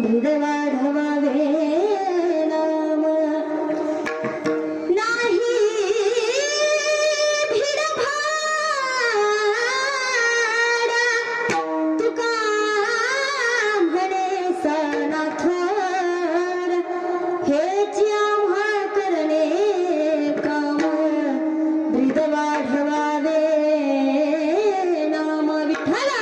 ब्रीद वाढवावे नाम नाही भिडभाडा तुका म्हणे सनाथवर हेची आम्हा करणे काम ब्रीद वाढवावे नाम विठ्ठला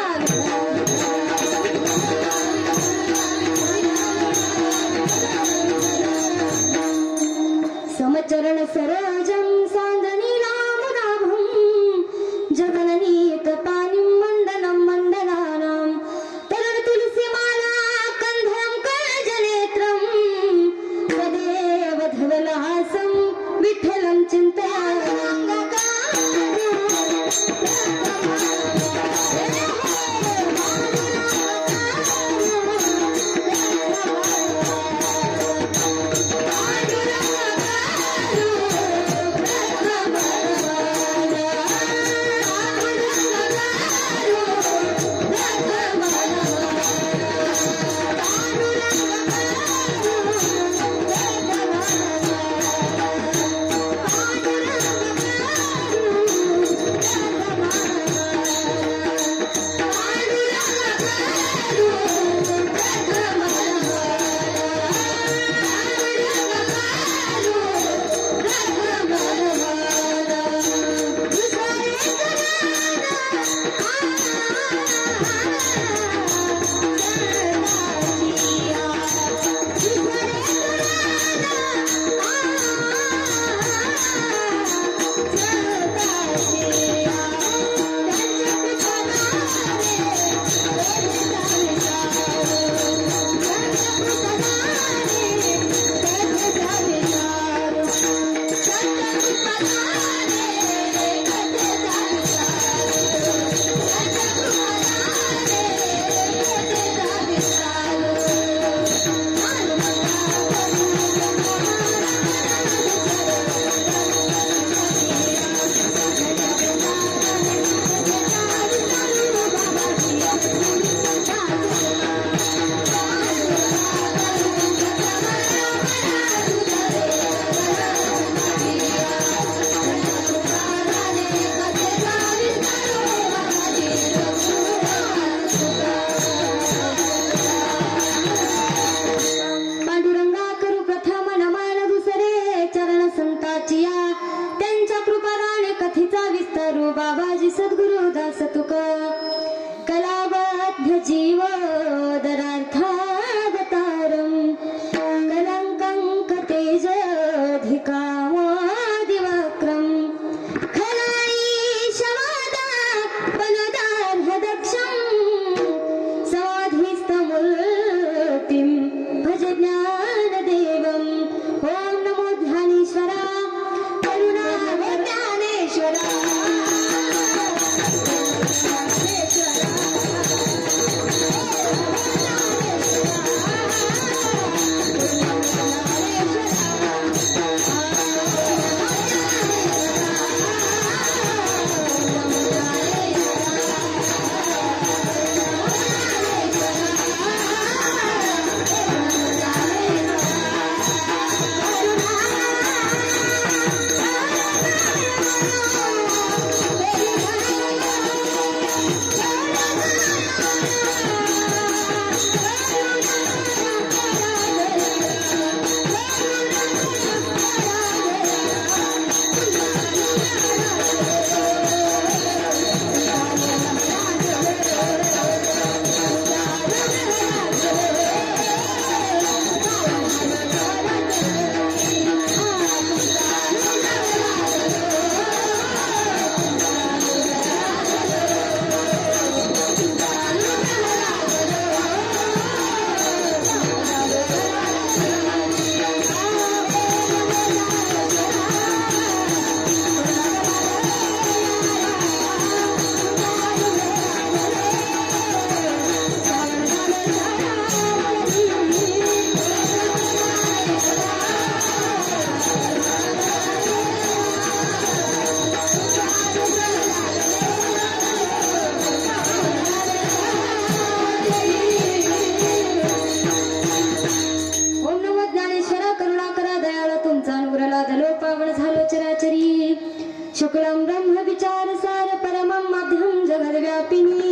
शुक्लं ब्रह्म विचारसार परमं मध्यं जगद्व्यापिनी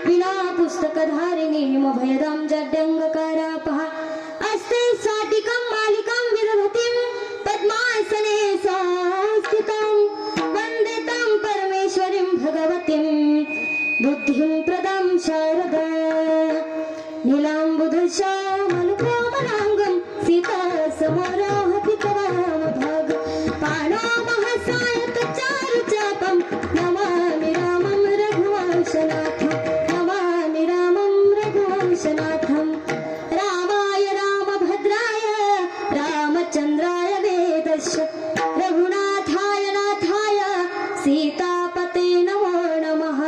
विना पुस्तकधारिणी मभयदां जड्यङ्गकारापहा अस्ते स्वाटिकं मालिकां विदधतीं पद्मासने संस्थितां वन्दे तां परमेश्वरीं भगवतीं बुद्धिं प्रदां शारदा नीलाम्बुधश्यामलकोमलाङ्गं सीता समराहति तवामभाग पाणो महसायत चारुचापं नमामि रामं रघुवंशनाथं नमामि रामं रघुवंशनाथं रामाय रामभद्राय रामचन्द्राय वेदस्य रघुनाथाय नाथाय सीतापते नमो नमः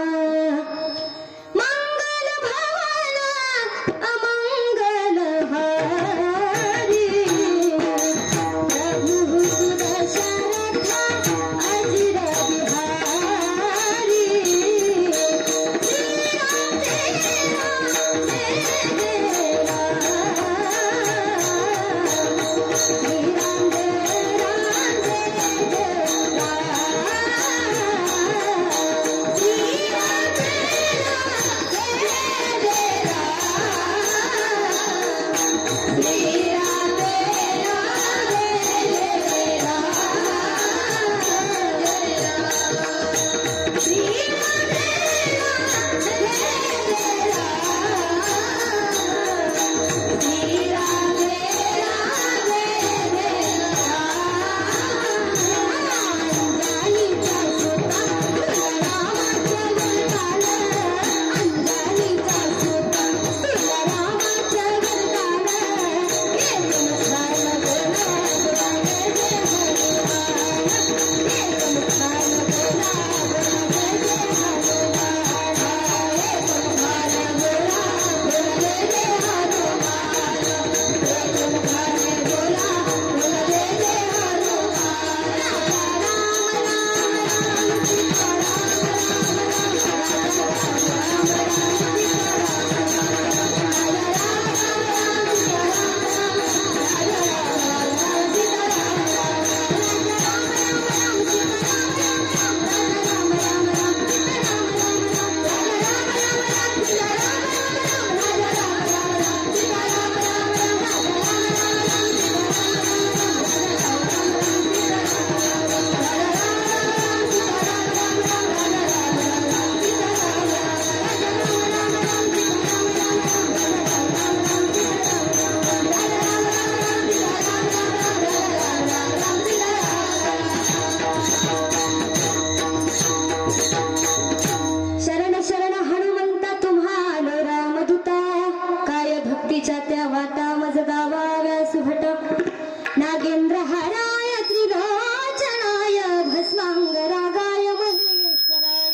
नागेंद्र हाराय त्रिलोचनाय भस्मांगरागाय महेश्वराय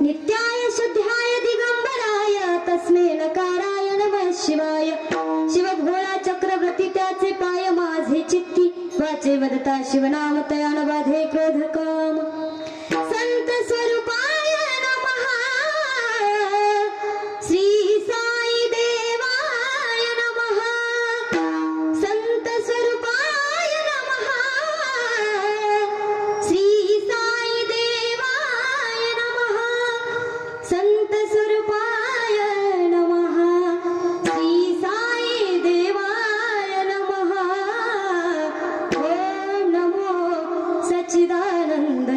नित्याय शुद्धाय दिगंबराय तस्मै नकाराय नमः शिवाय शिवभोळा चक्रवर्ती त्याचे पाय माझे चित्ती वाचे वदता शिवनाम तयान बाधे क्रोध काम संत स्वरूपाय नमः श्री साई देवाय नमः संत स्वरूपाय नमः श्री साई देवाय नमः संत स्वरूपाय नमः श्री साई देवाय नमः ओम नमो सच्चिदानंद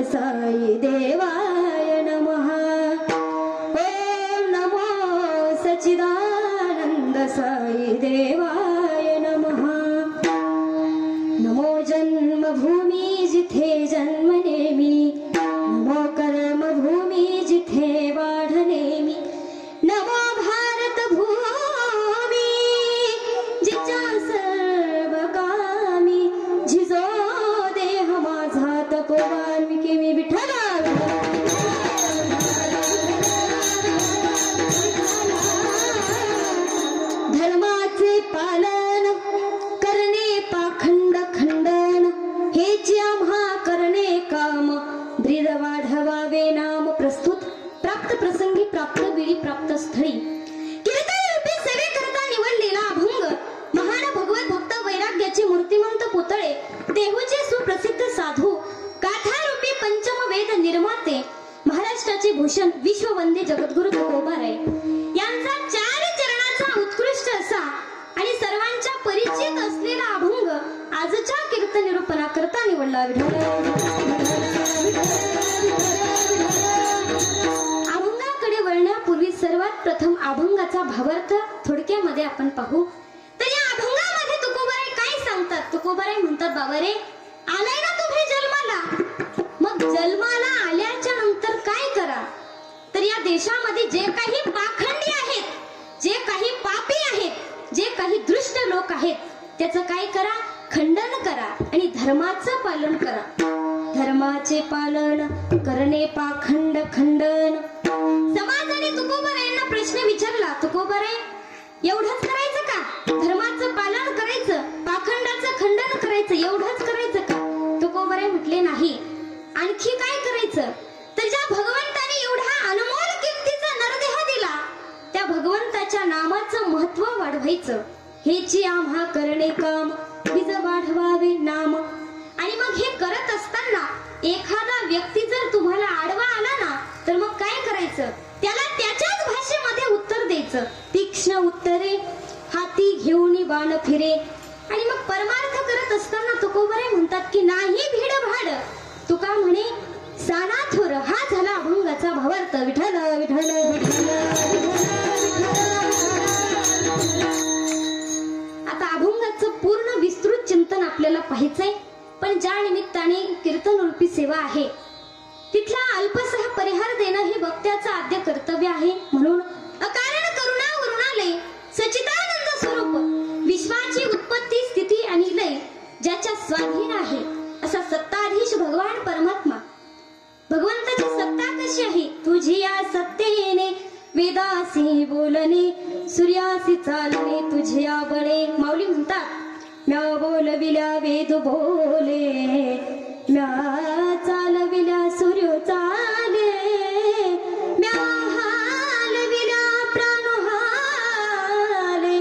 विठ्ठला विठ्ठला. अभंगाकडे वळण्यापूर्वी सर्वात प्रथम अभंगाचा भावार्थ थोडक्यामध्ये आपण पाहू. तर या अभंगामध्ये तुकोबाराय काय सांगतात? तुकोबाराय म्हणतात, बाबा रे, आलाय ना तुम्ही जन्माला, मग जन्माला आल्याच्या नंतर काय करा? तर या देशामध्ये जे काही पाखंडी आहेत, जे काही पापी आहेत, जे काही दुष्ट लोक आहेत, त्याचं काय करा? खंडन करा आणि धर्माचं पालन करा. धर्माचे पालन करणे पाखंड खंडन. समाजाने तुकोबारायांना प्रश्न विचारला, तुकोबाराय एवढंच करायचं का? धर्माचं पालन करायचं, पाखंडाचं खंडन करायचं, एवढंच करायचं का? तुकोबाराय म्हटले नाही, आणखी काय करायचं? तर ज्या भगवंताने एवढा अनमोल किमतीचा नरदेह दिला, त्या भगवंताच्या नामाचं महत्व वाढवायचं. हेची आम्हा करणे काम, बीज वाढवावे नाम. आणि मग हे करत असताना एखादा व्यक्ती जर तुम्हाला आडवा आला ना, तर मग काय करायचं? त्याला त्याच्याच भाषेमध्ये उत्तर द्यायचं. तीक्ष्ण उत्तरे हाती घेऊन बाण फिरे. आणि मग परमार्थ करत असताना तुकोबाराय म्हणतात की नाही भीड भाड. तुका म्हणे साना थोर. हा झाला अभंगाचा भावार्थ. विठ्ठल विठ्ठल विठ्ठल. आता अभंगाचं पूर्ण विस्तृत चिंतन आपल्याला पाहायचंय, पण ज्या निमित्ताने कीर्तन रूपी सेवा आहे, तिथला अल्पसह परिहार देणं हे वक्त्याचं आद्य कर्तव्य आहे. म्हणून अकारण करुणा वरुणालय सच्चिदानंद स्वरूप, विश्वाची उत्पत्ती स्थिती आणि लय ज्याच्या स्वाधीन आहे असा सत्ताधीश भगवान परमात्मा. भगवंताची सत्ता कशी आहे? तुझी या सत्तेने वेदासी बोलणे, सूर्यासी चालणे, तुझ्या बळे. माऊली म्हणतात, म्या बोलविल्या वेद बोले, म्या चालविल्या सूर्य चाले, म्या हालविल्या प्राण हाले,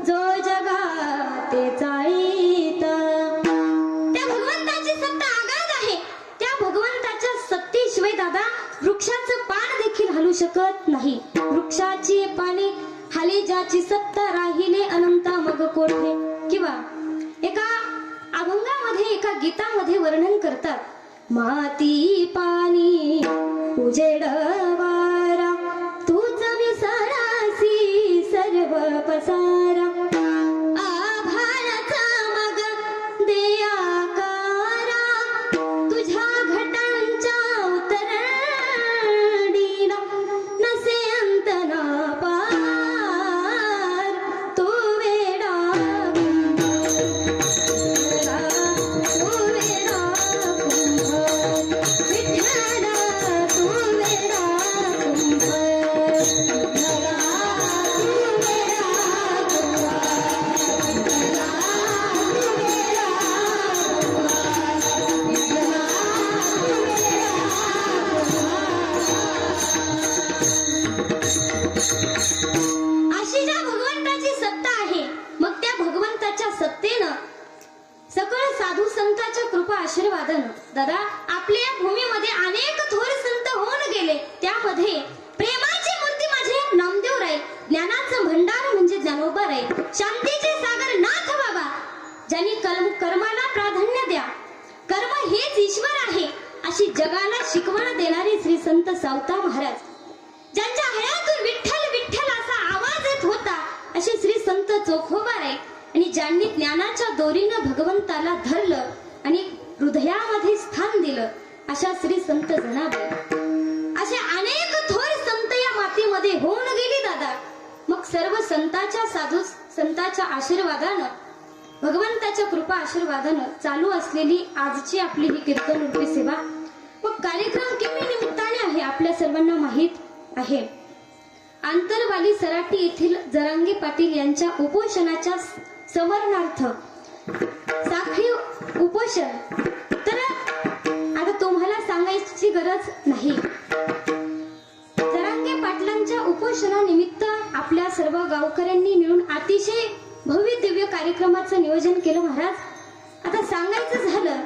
जो जगाते चाळीत. त्या भगवंताची सत्ता आगाध आहे. त्या भगवंताच्या सत्तेशिवाय दादा वृक्षाचं पान देखील हलू शकत नाही. वृक्षाची पाने हाले ज्याची सत्ता, राहिले अनंता मग कोठे. किंवा एका अभंगामध्ये, एका गीतामध्ये वर्णन करतात, माती पाणी उजेड वारा, तूच विसरासी सर्व पसारा. आभाळाचा मग दे आकारा, तुझ्या घटांच्या उतरडीला नसे अंत ना पार. तू वेडा आशीर्वादन. दादा, आपल्या भूमीमध्ये अनेक थोर संत होऊन गेले. त्यामध्ये प्रेमाची मूर्ती माझे नामदेव राय, ज्ञानाचं भंडार म्हणजे ज्ञानोबा राय, शांतीचे सागर नाथ बाबा, ज्यांनी कर्माला प्राधान्य द्या, कर्म हेच ईश्वर आहे अशी जगाला शिकवण देणारे श्री संत सावता महाराज, ज्यांच्या हयातून विठ्ठल विठ्ठल असा आवाज येत होता असे श्री संत चोखोबा राय, आणि ज्यांनी ज्ञानाच्या दोरीनं भगवंताला धरलं आणि हृदयामध्ये स्थान दिलं अशा श्री संत जनाबाई. असे अनेक थोर संत या मातीमध्ये होऊन गेली दादा. मग सर्व संतांच्या साधू संतांच्या आशीर्वादानं, भगवंताच्या कृपा आशीर्वादानं चालू असलेली आजची आपली ही कीर्तन रूपी सेवा. मग कार्यक्रम किती निमित्ताने आहे आपल्या सर्वांना माहीत आहे. आंतरवाली सराटी येथील जरांगे पाटील यांच्या उपोषणाच्या समरणार्थ साखळी उपोषण. तर आता तुम्हाला सांगायची गरज नाही. जरांगे पाटलांच्या उपोषणानिमित्त आपल्या सर्व गावकऱ्यांनी मिळून अतिशय भव्य दिव्य कार्यक्रमाचं नियोजन केलं महाराज. आता सांगायचं झालं,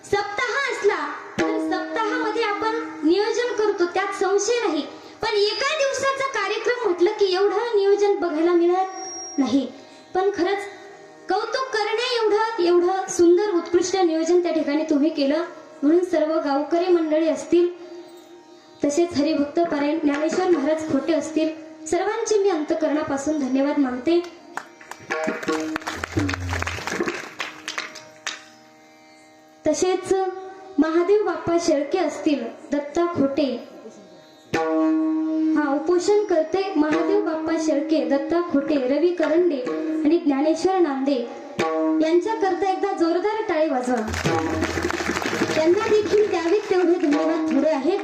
सप्ताह असला तर सप्ताहामध्ये आपण नियोजन करतो, त्यात संशय नाही. पण एका दिवसाचा कार्यक्रम म्हटलं की एवढं नियोजन बघायला मिळत नाही. पण खरंच कौतुक करण्या एवढं सुंदर उत्कृष्ट नियोजन त्या ठिकाणी तुम्ही तुम्ही केलं, म्हणून सर्व गावकरी मंडळी असतील, तसेच हरिभक्त पारायण ज्ञानेश्वर महाराज खोटे असतील, सर्वांचे मी अंतःकरणापासून धन्यवाद मानते. तसेच महादेव बाप्पा शेळके असतील, दत्ता खोटे, उपोषण करते महादेव बाप्पा शेळके, दत्ता खोटे, रवी करंडे आणि ज्ञानेश्वर नांदे यांच्याकरता एकदा जोरदार टाळी वाजवा. त्यांना देखील द्यावेत तेवढे धन्यवाद थोडे आहेत,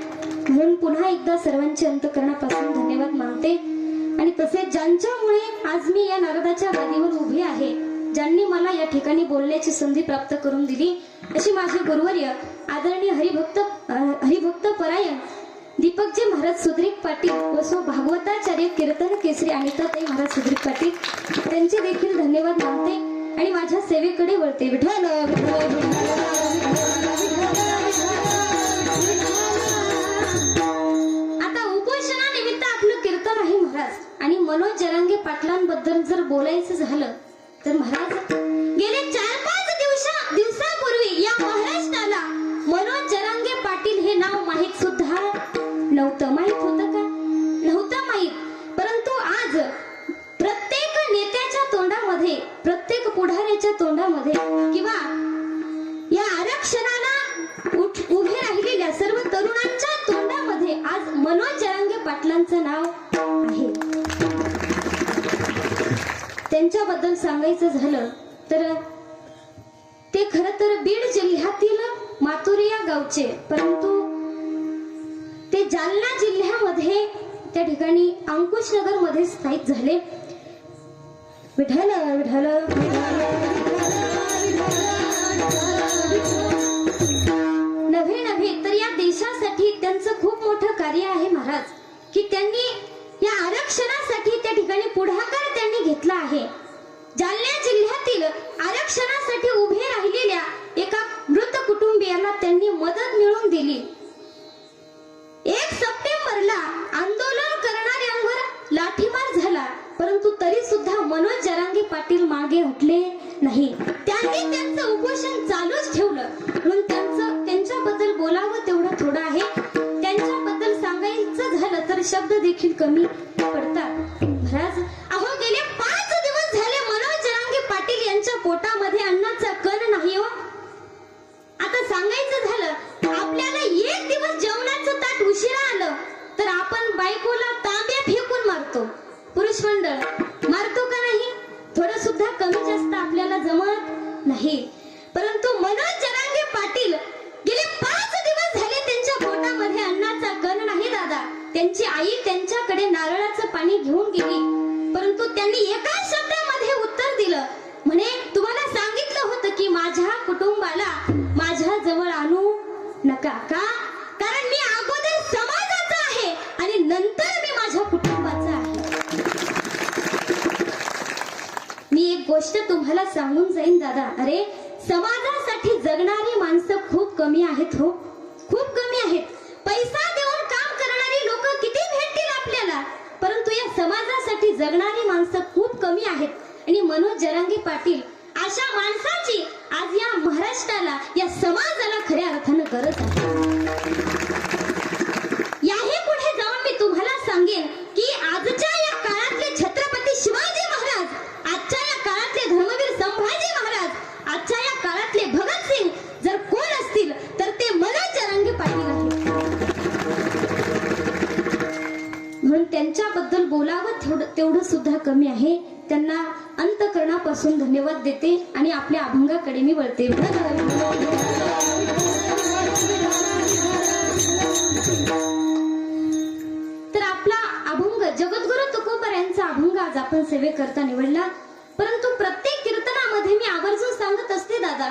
म्हणून पुन्हा एकदा सर्वांचे अंतःकरणापासून धन्यवाद मानते. आणि तसेच ज्यांच्यामुळे आज मी या नारदाच्या गादीवर उभी आहे, ज्यांनी मला या ठिकाणी बोलण्याची संधी प्राप्त करून दिली, अशी माझे गुरुवर्य आदरणीय हरिभक्त परायण दीपकजी महाराज सुद्रिक पाटील व सो भागवताचार्य कीर्तन केसरी अनिताताई महाराज सुद्रिक पाटील, त्यांचे देखील धन्यवाद मानते आणि माझ्या सेवेकडे वळते. विठ्ठल आता उपोषणानिमित्त आपलं कीर्तन आहे महाराज. आणि मनोज जरांगे पाटलांबद्दल जर बोलायचं झालं तर महाराज, गेले 4-5 दिवसापूर्वी या महाराष्ट्राला मनोज जरांगे पाटील हे नाव माहीत सुद्धा नव्हतं. माहित होतं का? नव्हतं माहीत. परंतु आज प्रत्येक नेत्याच्या तोंडामध्ये, प्रत्येक पुढाऱ्याच्या तोंडामध्ये किंवा या आरक्षणाला उभे राहिलेल्या सर्व तरुणांच्या तोंडामध्ये आज मनोज जरांगे पाटलांचं नाव आहे. त्यांच्याबद्दल सांगायचं झालं तर ते खरं तर बीड जिल्ह्यातील मातुरी या गावचे, परंतु ते जालना जिल्ह्यामध्ये त्या ठिकाणी अंकुशनगर मध्ये स्थायिक झाले. विठ्ठल विठ्ठल नव्हे तर या देशासाठी त्यांचं खूप मोठं कार्य आहे महाराज, की त्यांनी या आरक्षणासाठी त्या ठिकाणी पुढाकार त्यांनी घेतला आहे. जालना जिल्ह्यातील आरक्षणासाठी उभे राहिलेल्या एका मृत कुटुंबियाला त्यांनी मदत मिळवून दिली. 1 सप्टेंबरला आंदोलन करणाऱ्यांवर लाठीमार झाला, परंतु तरी सुद्धा मनोज जरांगे पाटील मागे हटले नाही. त्यांनी त्यांचं उपोषण चालूच ठेवलं. म्हणून त्यांच्याबद्दल बोलावं तेवढं थोडं आहे. त्यांच्याबद्दल सांगायचं झालं तर शब्द देखील कमी पडतात. महाराज, अहो गेले 5 दिवस झाले मनोज जरांगे पाटील यांच्या पोटामध्ये अन्नाचा कण नाही हो. आता सांगायचं झालं, आपल्याला 1 दिवस जेवणाचं ताट उशिरा आलं तर आपण बायकोला तांब्या फेकून मारतो. पुरुष मंडळ मारतो का नाही? थोडं सुद्धा कमी जास्त आपल्याला जमत नाही. परंतु मनोज जरांगे पाटील गेले 5 दिवस झाले त्यांच्या पोटामध्ये अन्नाचा कण नाही दादा. त्यांची आई त्यांच्याकडे नारळाचं पाणी घेऊन गेली, परंतु त्यांनी एका शब्दामध्ये उत्तर दिलं, म्हणे तुम्हाला सांगितलं होतं की माझ्या कुटुंबाला माझ्या जवळ आणू नका. का? कारण मी अगोदर समाजाचा आहे आणि नंतर मी माझ्या कुटुंबाचा आहे. मी एक गोष्ट तुम्हाला सांगून जाईन दादा. अरे, समाजासाठी जगणारी माणसं खूप कमी आहेत हो, खूप कमी आहेत. पैसा देऊन काम करणारी लोक किती भेटतील आपल्याला, परंतु या समाजासाठी जगणारी माणसं खूप कमी आहेत. आणि मनोज जरांगे पाटील अशा माणसाची आज या महाराष्ट्राला, या समाजाला खऱ्या अर्थानं गरज आहे. याही पुढे जाऊन मी तुम्हाला सांगेन की आजच्या या काळातले छत्रपती शिवाजी महाराज, आजच्या या काळातले धर्मवीर संभाजी महाराज, आजच्या या काळातले भगतसिंग जर कोण असतील तर ते मनोज जरांगे पाटील आहेत. म्हणून त्यांच्याबद्दल बोलावं तेवढं सुद्धा कमी आहे. त्यांना अंतःकरणापासून धन्यवाद देते आणि आपल्या अभंगाकडे मी वळते. तर आपला अभंग जगद्गुरु तुकोबर यांचा अभंग आज आपण सेवेकरता निवडला. परंतु प्रत्येक कीर्तनामध्ये मी आवर्जून सांगत असते दादा,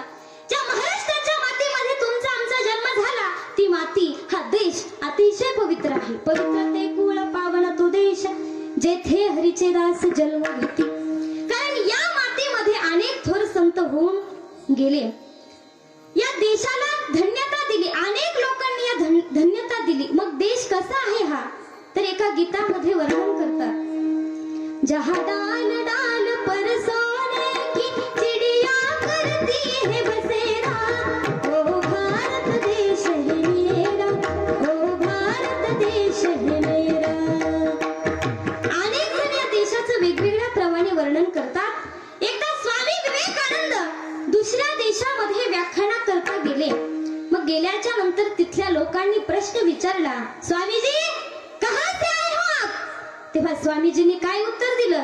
ज्या महाराष्ट्राच्या मातीमध्ये तुमचा आमचा जन्म झाला, ती माती, हा देश अतिशय पवित्र आहे. पवित्र ते कुळ पावन तो देश, जेथे हरीचे दास जन्म घेती. कारण या मातीमध्ये अनेक थोर संत होऊन गेले. या देशाला धन्यता दिली, अनेक लोकांनी या धन्यता दिली. मग देश कसा आहे हा? तर एका गीतामध्ये वर्णन करतात, जहा डाल डाल पर सोने की चिड़िया करती है बसेरा, ओ वर्णन करतात, एकदा स्वामी विवेकानंद दुसऱ्या देशामध्ये व्याख्याना करता गेले. मग गेल्याच्या नंतर तिथल्या लोकांनी प्रश्न विचारला, स्वामीजी कहां से आए हो आप? तेव्हा स्वामीजींनी काय उत्तर दिलं,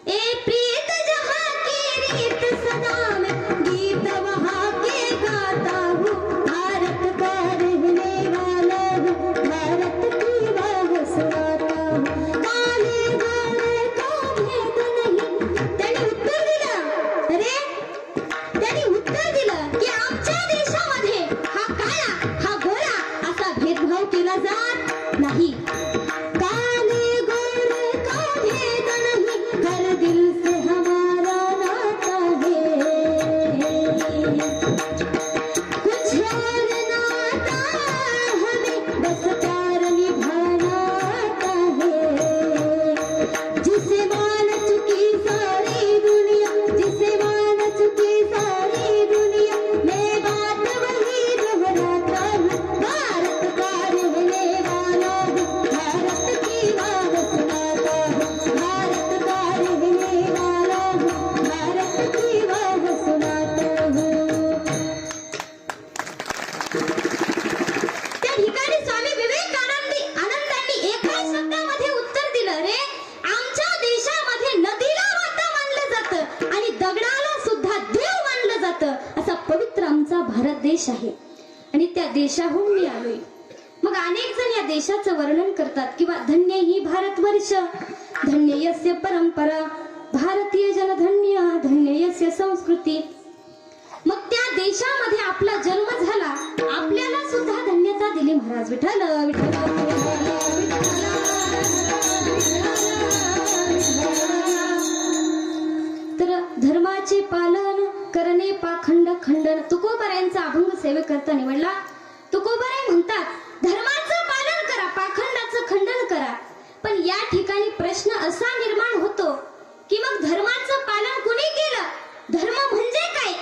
ए प्रीत जहां की रीत सदा मैं गीत वहां के गाता हूँ, भारत का रहने वाला हूँ, भारत की बात सुनाता हूँ, काले गोरे का भेद नहीं. त्यांनी उत्तर दिलं, अरे त्यांनी उत्तर दिलं की आमच्या देशामध्ये हा काळा हा गोरा असा भेदभाव केला जात नाही. काले गोरे का भेद नहीं, हर दिल से हमारा नाता है. कुछ और नाता हमें बस प्यार निभाना आता है. जिसे मान चुकी सारी दुनिया, जिसे मान चुकी सारी दुनिया, मैं बात वही दोहराता हूँ, भारत का रहने वाला हूँ, भारत की बात सुनाता हूँ, भारत का रहने वाला हूँ, भारत की बात सुनाता हूँ. त्या ठिकाणी स्वामी आनंदांनी एका शब्दामध्ये उत्तर दिलं, रे आमच्या देशामध्ये नदीला माता मानलं जातं आणि दगडाला सुद्धा देव मानलं जातं. असा पवित्र आमचा भारत देश आहे आणि त्या देशाहून मी आलोय. मग अनेक जण या देशाचं वर्णन करतात किंवा धन्य ही भारतवर्ष, धन्य यस्य परंपरा, भारतीय जन धन्य, धन्य यस्य संस्कृती. मग त्या देशामध्ये आपला जन्म झाला, आपल्याला सुद्धा धन्यता दिली महाराज. विठ्ठल विठ्ठल तर धर्माचे पालन करणे पाखंड खंडन. तुकोबारायांचा अभंग सेवे करता निवडला. तुकोबाराय म्हणतात, धर्माचं पालन करा, पाखंडाचं खंडन करा. पण या ठिकाणी प्रश्न असा निर्माण होतो की मग धर्माचं पालन कुणी केलं, धर्म म्हणजे काय,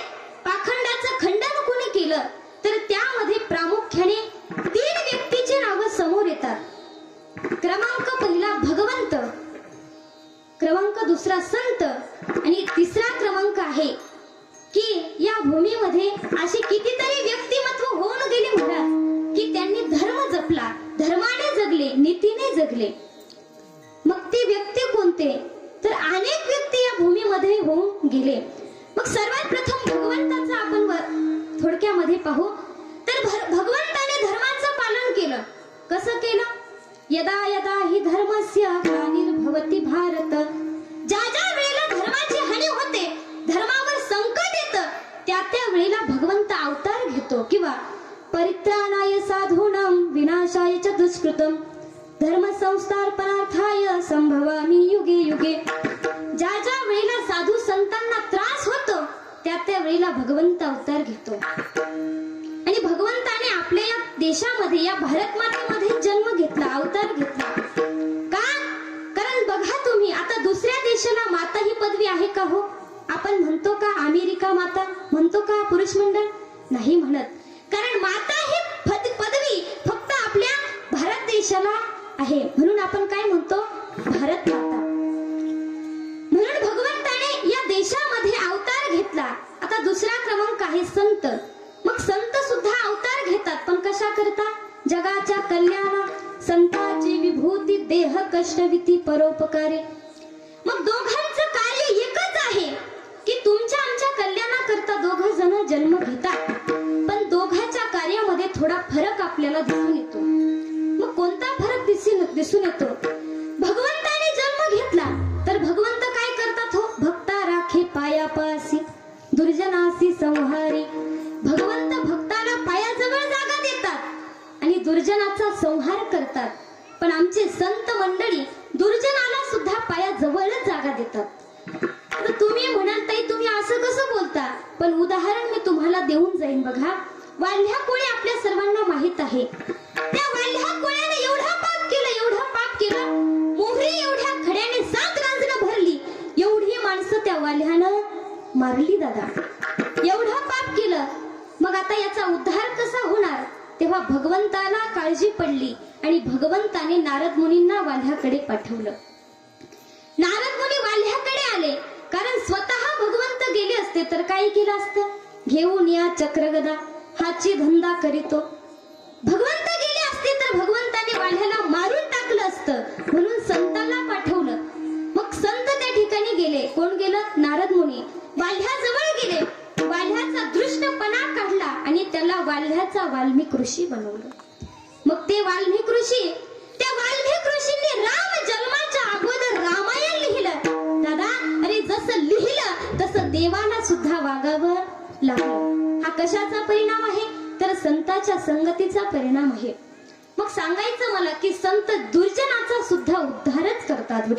पाखंडाचं खंडन कुणी केलं? तर त्यामध्ये प्रामुख्याने 3 व्यक्तीची नावं समोर येतात. क्रमांक पहिला भगवंत, क्रमांक दुसरा संत आणि तिसरा क्रमांक आहे की या भूमीमध्ये अशी कितीतरी व्यक्तिमत्व होऊन गेली महाराज की त्यांनी धर्म जपला, धर्माने जगले, नीतीने जगले. मग ते व्यक्ती कोणते? तर अनेक व्यक्ती या भूमीमध्ये होऊन गेले. मग सर्वात प्रथम भगवंताचं आपण थोडक्यामध्ये पाहू. तर भगवंताने धर्माचं पालन केलं. कसं केलं? यदा यदा हि धर्मस्य ग्लानिर्भवति भारत. ज्या ज्या वेळेला धर्माची हानी होते, धर्मावर संकट येतं, त्या त्या वेळेला भगवंत अवतार घेतो किंवा परित्राणाय साधूनां विनाशाय च दुष्कृतम धर्म संस्थापनार्थाय संभवामि युगे युगे. ज्या ज्या वेळेला साधू संतांना त्रास होतो, त्या त्या वेळेला भगवंत अवतार घेतो. आणि भगवंताने आपल्या या देशामध्ये, या भारत मातेमध्ये जन्म घेतला, अवतार घेतला. का? कारण बघा तुम्ही, आता दुसऱ्या देशाला माता ही पदवी आहे का हो? आपण म्हणतो का अमेरिका माता, म्हणतो का पुरुष मंडळ? नाही म्हणत. कारण माता ही पदवी फक्त आपल्या भारत देशाला आहे. म्हणून आपण काय म्हणतो? भारत माता. म्हणून भगवंताने या देशामध्ये अवतार घेतला. आता दुसरा क्रमांक आहे संत. मग संत सुद्धा अवतार घेतात, पण कशा करता? जगाच्या कल्याणा संताची विभूती देह कष्टविती परोपकारे. मग दोघांचं कार्य एकच आहे की तुमच्या आमच्या कल्याणाकरता दोघ जण जन्म घेतात, पण दोघांच्या कार्यामध्ये थोडा फरक आपल्याला दिसून येतो. मग कोणता फरक दिसून येतो? भगवंताने जन्म घेतला तर भगवंत काय करतात हो? भक्ता राखे पायापासी दुर्जनासी संहारी. भगवंत भक्ताला पायाजवळ जागा देतात आणि दुर्जनाचा संहार करतात. पण आमचे संत मंडळी दुर्जनाला सुद्धा पायाजवळच जागा देतात. आता तुम्ही म्हणाल ताई तुम्ही असं कसं बोलता? पण उदाहरण मी तुम्हाला देऊन जाईन. बघा, वाल्ह्या कोळी आपल्या सर्वांना माहित आहे. त्या वाल्ह्या कोळ्याने एवढा पाप केलं, मोहरी एवढ्या खड्याने 7 रांजणं भरली, एवढी माणसं त्या वाल्ह्यानं मारली दादा. एवढा पाप केलं. मग आता याचा उद्धार कसा होणार? तेव्हा भगवंताला काळजी पडली आणि भगवंताने नारद मुनींना वाल्ह्याकडे पाठवलं. नारद मुनी वाल्ह्याकडे आले. का काय केलं असतं? घेऊन या चक्रगदा, हाची धंदा करीतो. भगवंत गेले असते तर भगवंताने वाल्याला मारून टाकलं असतं, म्हणून संतांना पाठवलं. मग संत त्या ठिकाणी गेले. कोण गेलं? नारद मुनी. वाल्याजवळ गेले. वाल्याचा दृष्टपणा काढला आणि त्याला वाल्याचा वाल्मिक ऋषी बनवलं. मग ते वाल्मिक ऋषी, त्या वाल्मिक ऋषींनी राम जन्माच्या अगोदर रामायण लिहिलं. दादा, अरे जसं लिहिलं तसं देवाला सुद्धा वागावं लागलं. हा कशाचा परिणाम आहे? तर संतांच्या संगतीचा परिणाम आहे. मग सांगायचं मला की संत दुर्जनाचा सुद्धा उद्धारच करतात.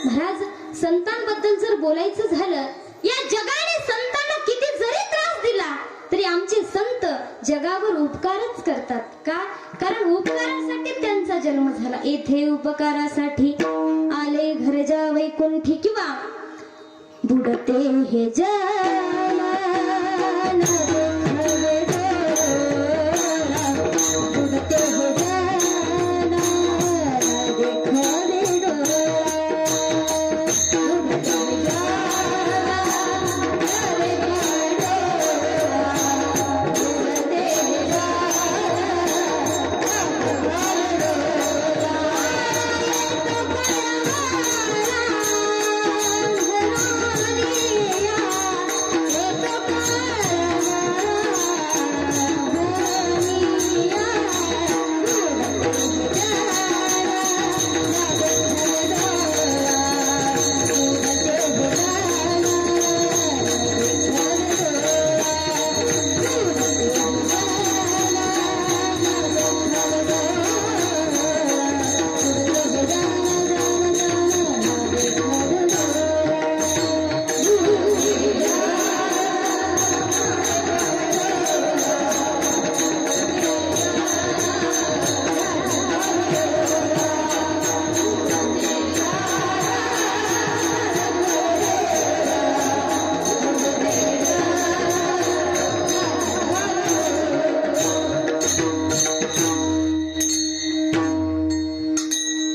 महाराज, संतांबद्दल जर बोलायचं झालं, या जगाने संतांना किती जरी त्रास दिला तरी आमचे संत जगावर उपकारच करतात. का? कारण उपकारासाठी त्यांचा जन्म झाला. येथे उपकारासाठी आले घरजा वैकुंठी, किंवा बुडते हे जन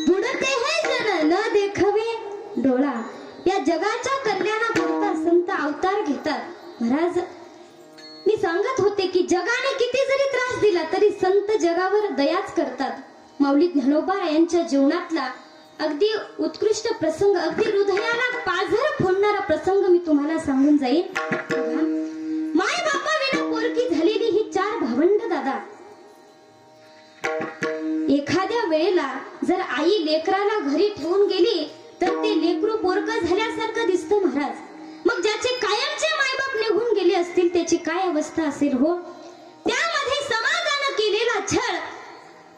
बुडते हे जन महाराज, मी सांगत होते की जगाने किती जरी त्रास दिला तरी संत जगावर दयाच करतात. माऊली ज्ञानोबा यांच्या जीवनातला अगदी उत्कृष्ट प्रसंग, अगदी हृदयाला पाझर फोडणारा प्रसंग मी तुम्हाला सांगून जाईन. माय बापा विना पोरकी झालेली ही 4 भावंड दादा. एखाद्या वेळेला जर आई लेकराला घरी ठेवून गेली तर ते लेकरू पोरकं झाल्यासारखं दिसतं महाराज. मग ज्याचे कायमचे मायबाप निघून गेले असतील त्याची काय अवस्था असेल हो. त्यामध्ये समाजानं केलेला छळ,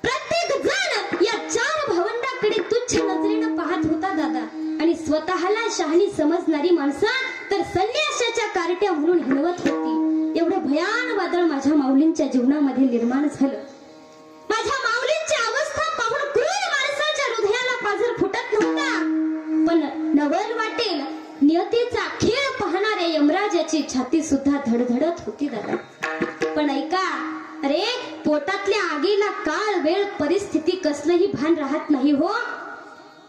प्रत्येक जण या 4 भावंडाकडे तुच्छ नजरेनं पाहत होता दादा. आणि स्वतःला शहाणी समजणारी माणसं तर संन्यासाच्या कार्ट्या म्हणून हिणवत होती. एवढं भयान वादळ माझ्या माऊलींच्या जीवनामध्ये निर्माण झालं. माझ्या माऊलींची अवस्था पाहून क्रूर माणसाच्या हृदयाला पाझर फुटत नव्हता, पण नवल वाटेल नियतीचा खेळ पाहणाऱ्या यमराजाची छाती सुद्धा धडधडत होती दादा. पण ऐका, अरे पोटातल्या आगीला काळ वेळ परिस्थिती कसलंही भान राहत नाही हो.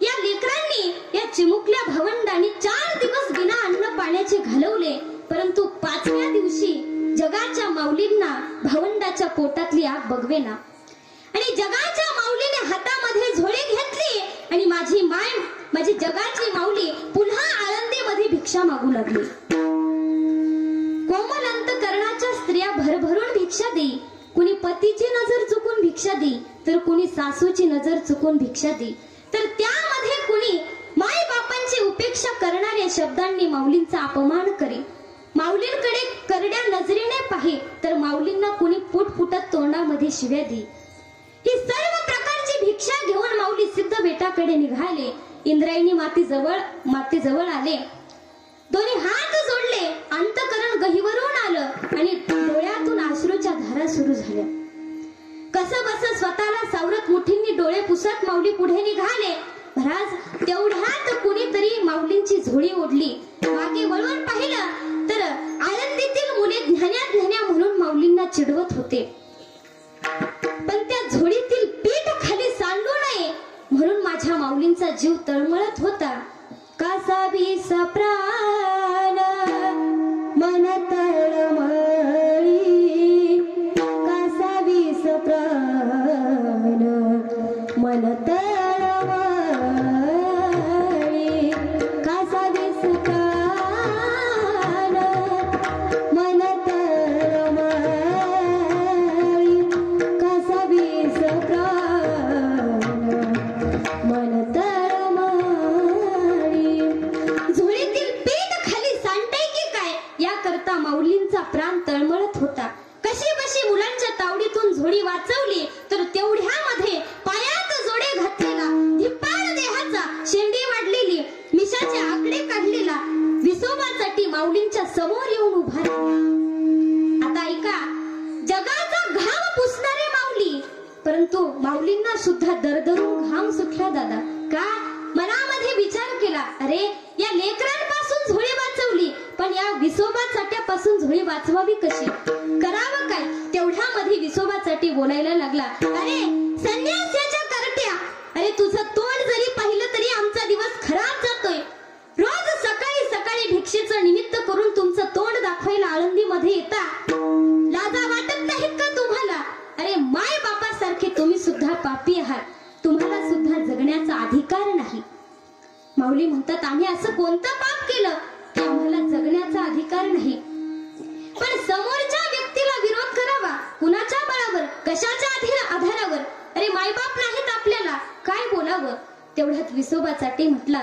या लेकरांनी, या चिमुकल्या भावंडांनी 4 दिवस बिना अन्न पाण्याचे घालवले, परंतु 5व्या दिवशी जगाच्या माऊलींना भावंडाच्या पोटातली आग बघवेना. आणि जगाच्या माऊलीने हातामध्ये झोळी घेतली आणि माझी माय, माझी जगाची माऊली पुन्हा आळंदीमध्ये भिक्षा मागू लागली. कोमल अंतकरणाच्या स्त्रिया भरभरून भिक्षा देई. कुणी पतीची नजर चुकून भिक्षा देई, तर कुणी सासूची नजर चुकून भिक्षा देई, तर त्यामध्ये कुणी माय बापांची उपेक्षा करणाऱ्या शब्दांनी माऊलींचा अपमान करी. माऊलींकडे करड्या नजरेने पाहे, तर माऊलींना कुणी पुटपुटत तोंडामध्ये शिव्या देई. ही सर्व प्रकारची भिक्षा घेऊन माऊली सिद्ध बेटाकडे निघाले. इंद्रायणी मातेजवळ आले. दोन्ही हात जोडले. अंतकरण गहिवरून आलं आणि डोळ्यातून अश्रूच्या धारा सुरू झाल्या. कसं बस स्वतःला सावरत मुठींनी डोळे पुसत माऊली पुढे निघाले. महाराज, तेवढ्यात कुणीतरी माऊलींची झोळी ओढली. मागे वळून पाहिलं तर आळंदीतील मुले ज्ञान्या म्हणून माऊलींना चिडवत होते. पण त्या झोळीतील पीठ खाली सांडू नये म्हणून माझ्या माऊलींचा जीव तळमळत होता. कसा वीस प्राण मन तळमळी, कसा वीस प्राण मन तळमळी, कसा वीस प्राण मन तळमळी, कसा वीस प्राण मन तळमळी. झोळीतील पीठ खाली सांडतंय की काय याकरता माऊलींचा प्राण तळमळत होता. कशी बशी मुलांच्या तावडीतून झोळी वाचवली तर तेवढ्यामध्ये पायात जोडे घातलेला, धिप्पाड देहाचा, शेंडी वाढलेली, मिशाचे आकडे काढलेला विसोबासाठी माऊलींच्या समोर येऊन उभा राहिला. आता ऐका, जगाचा घाम पुसणारे माऊली, परंतु माऊलींना सुद्धा दरदरून घाम सुटला दादा. का? मनामध्ये विचार केला, अरे या लेकरांपासून झोळी वाचवली, पण या विसोबा चाट्यापासून झोळी वाचवावी कशी? करावं काय? तेवढ्यामध्ये विसोबा चाटी बोलायला लागला, अरे संन्यासाच्या करट्या, अरे तुझं तोंड जरी पाहिलं तरी आमचा दिवस खराब जातोय. रोज सकाळी सकाळी भिक्षेचं निमित्त करून तुमचं तोंड दाखवायला आळंदीमध्ये येता. लाजा वाटत नाहीत का तुम्हाला? अरे माय बापासारखे तुम्ही सुद्धा पापी आहात, तुम्हाला सुद्धा जगण्याचा अधिकार नाही. माऊली म्हणतात, आम्ही असं कोणतं पाप केलं की आम्हाला जगण्याचा अधिकार नाही? पण समोरच्या व्यक्तीला विरोध करावा कुणाच्या बळावर, कशाच्या आधारावर? अरे मायबाप नाहीत आपल्याला, काय बोलावं? तेवढ्यात विसोबा चाटे म्हटला,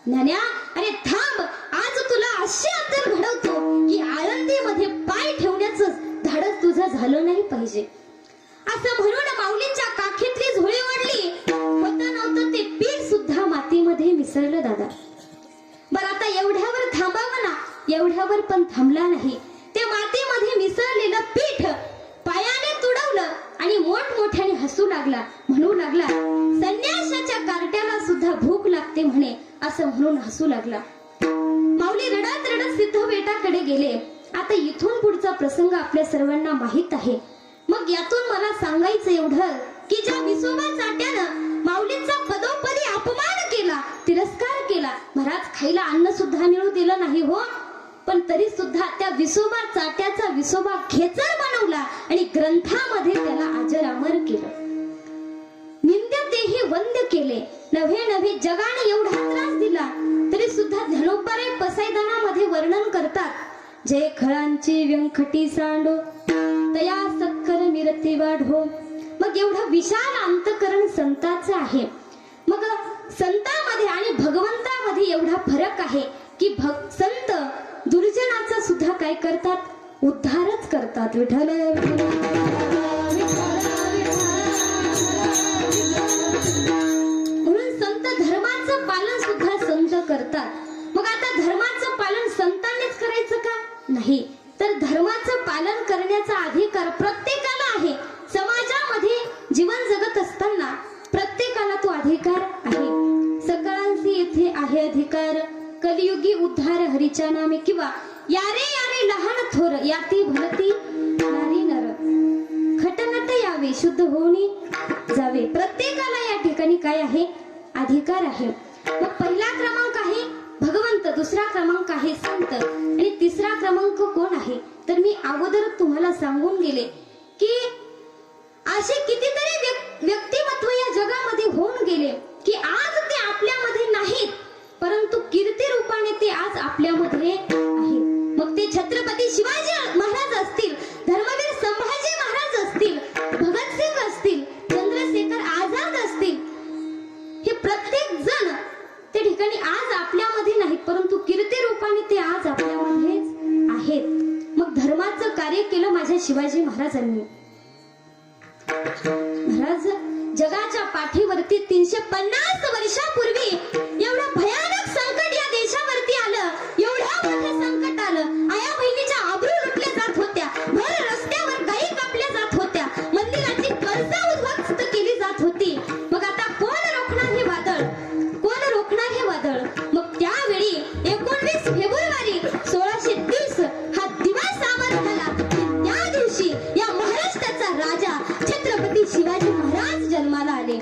न्यान्या अरे थांब, आज तुला अशी अंतर घडवतो की आळंदीमध्ये पाय ठेवण्याचं धाडस तुझं झालं नाही पाहिजे. असं म्हणून माऊलींच्या काखेतली झोळी ओढली. होतं नव्हतं ते पीठ सुद्धा मातीमध्ये मिसळलं दादा. बरं आता एवढ्यावर थांबावं ना, एवढ्यावर पण थांबला नाही. ते मातीमध्ये मिसळलेलं पीठ पायाने तुडवलं आणि मोठमोठ्याने हसू लागला, म्हणू लागला, संन्यासाच्या कार्ट्याला सुद्धा भूक लागते म्हणे, असं म्हणून हसू लागला. माऊली रडत रडत सिद्धबेटाकडे गेले. आता इथून पुढचा प्रसंग आपल्या सर्वांना माहित आहे. मग यातून मला सांगायचं एवढं की ज्या विसोबा चाट्यानं माऊलींचा पदोपदी अपमान केला, तिरस्कार केला, महाराज खायला अन्न सुद्धा मिळू दिलं नाही हो, पण तरी सुद्धा त्या विसोबा चाट्याचा विसोबा खेचर बनवला आणि ग्रंथामध्ये त्याला अजरामर केलं. निंद्य तेही वंद्य केले. नव्हे नव्हे जगाने एवढा त्रास दिला तरी सुद्धा धनोबाराय पसायदानामध्ये वर्णन करतात, जय खळांची व्यंकटी सांडो तया सक्कर मिरती वाढो. मग एवढं विशाल अंतकरण संताचं आहे. मग संतामध्ये आणि भगवंतामध्ये एवढा फरक आहे की संत दुर्जनाचा सुद्धा काय करतात? उद्धारच करतात. विठ्ठल म्हणून संत धर्माचं पालन सुद्धा संत करतात. मग आता धर्माचं पालन संतांनीच करायचं का? नाही, तर धर्माचं पालन करण्याचा अधिकार प्रत्येकाला आहे. समाजामध्ये जीवन जगत असताना प्रत्येकाला तो अधिकार आहे. सकळांचे येथे आहे अधिकार, कलियुगी उद्धार हरीच्या नामे, किंवा यारे यारे लहान थोर याती भलती नारी नर, खटनट यावे शुद्ध होऊनी जावे. प्रत्येकाला या ठिकाणी काय आहे? अधिकार आहे. मग पहिला क्रमांक आहे भगवंत, दुसरा क्रमांक आहे संत, आणि तिसरा क्रमांक कोण आहे? तर मी अगोदर तुम्हाला सांगून गेले की असे कितीतरी व्यक्तिमत्व या जगामध्ये होऊन गेले की आज ते आपल्यामध्ये नाहीत, परंतु कीर्ती रूपाने ते आज आपल्यामध्ये आहेत. मग ते छत्रपती शिवाजी महाराज असतील, धर्मवीर संभाजी महाराज असतील, भगतसिंग असतील, चंद्रशेखर आझाद असतील, हे प्रत्येक जण त्या ठिकाणी आज आपल्यामध्ये नाहीत, परंतु कीर्ती रूपाने ते आज आपल्यामध्येच आहेत. मग धर्माचं कार्य केलं माझ्या शिवाजी महाराजांनी. महाराज जगाच्या पाठीवरती 350 वर्षापूर्वी एवढं भयानक संकट या देशावरती आलं, एवढं मोठं संकट आलं. आया बहिणीच्या आबरू लुटल्या जात होत्या, भर रस्त्यावर गायी कापल्या जात होत्या, मंदिराची कळसा उद्ध्वस्त केली जात होती. मग आता कोण रोखणार हे वादळ? कोण रोखणार हे वादळ? मग त्यावेळी 19 फेब्रुवारी 1630 हा दिवस सामर झाला. त्या दिवशी या महाराष्ट्राचा राजा छत्रपती शिवाजी महाराज जन्माला आले.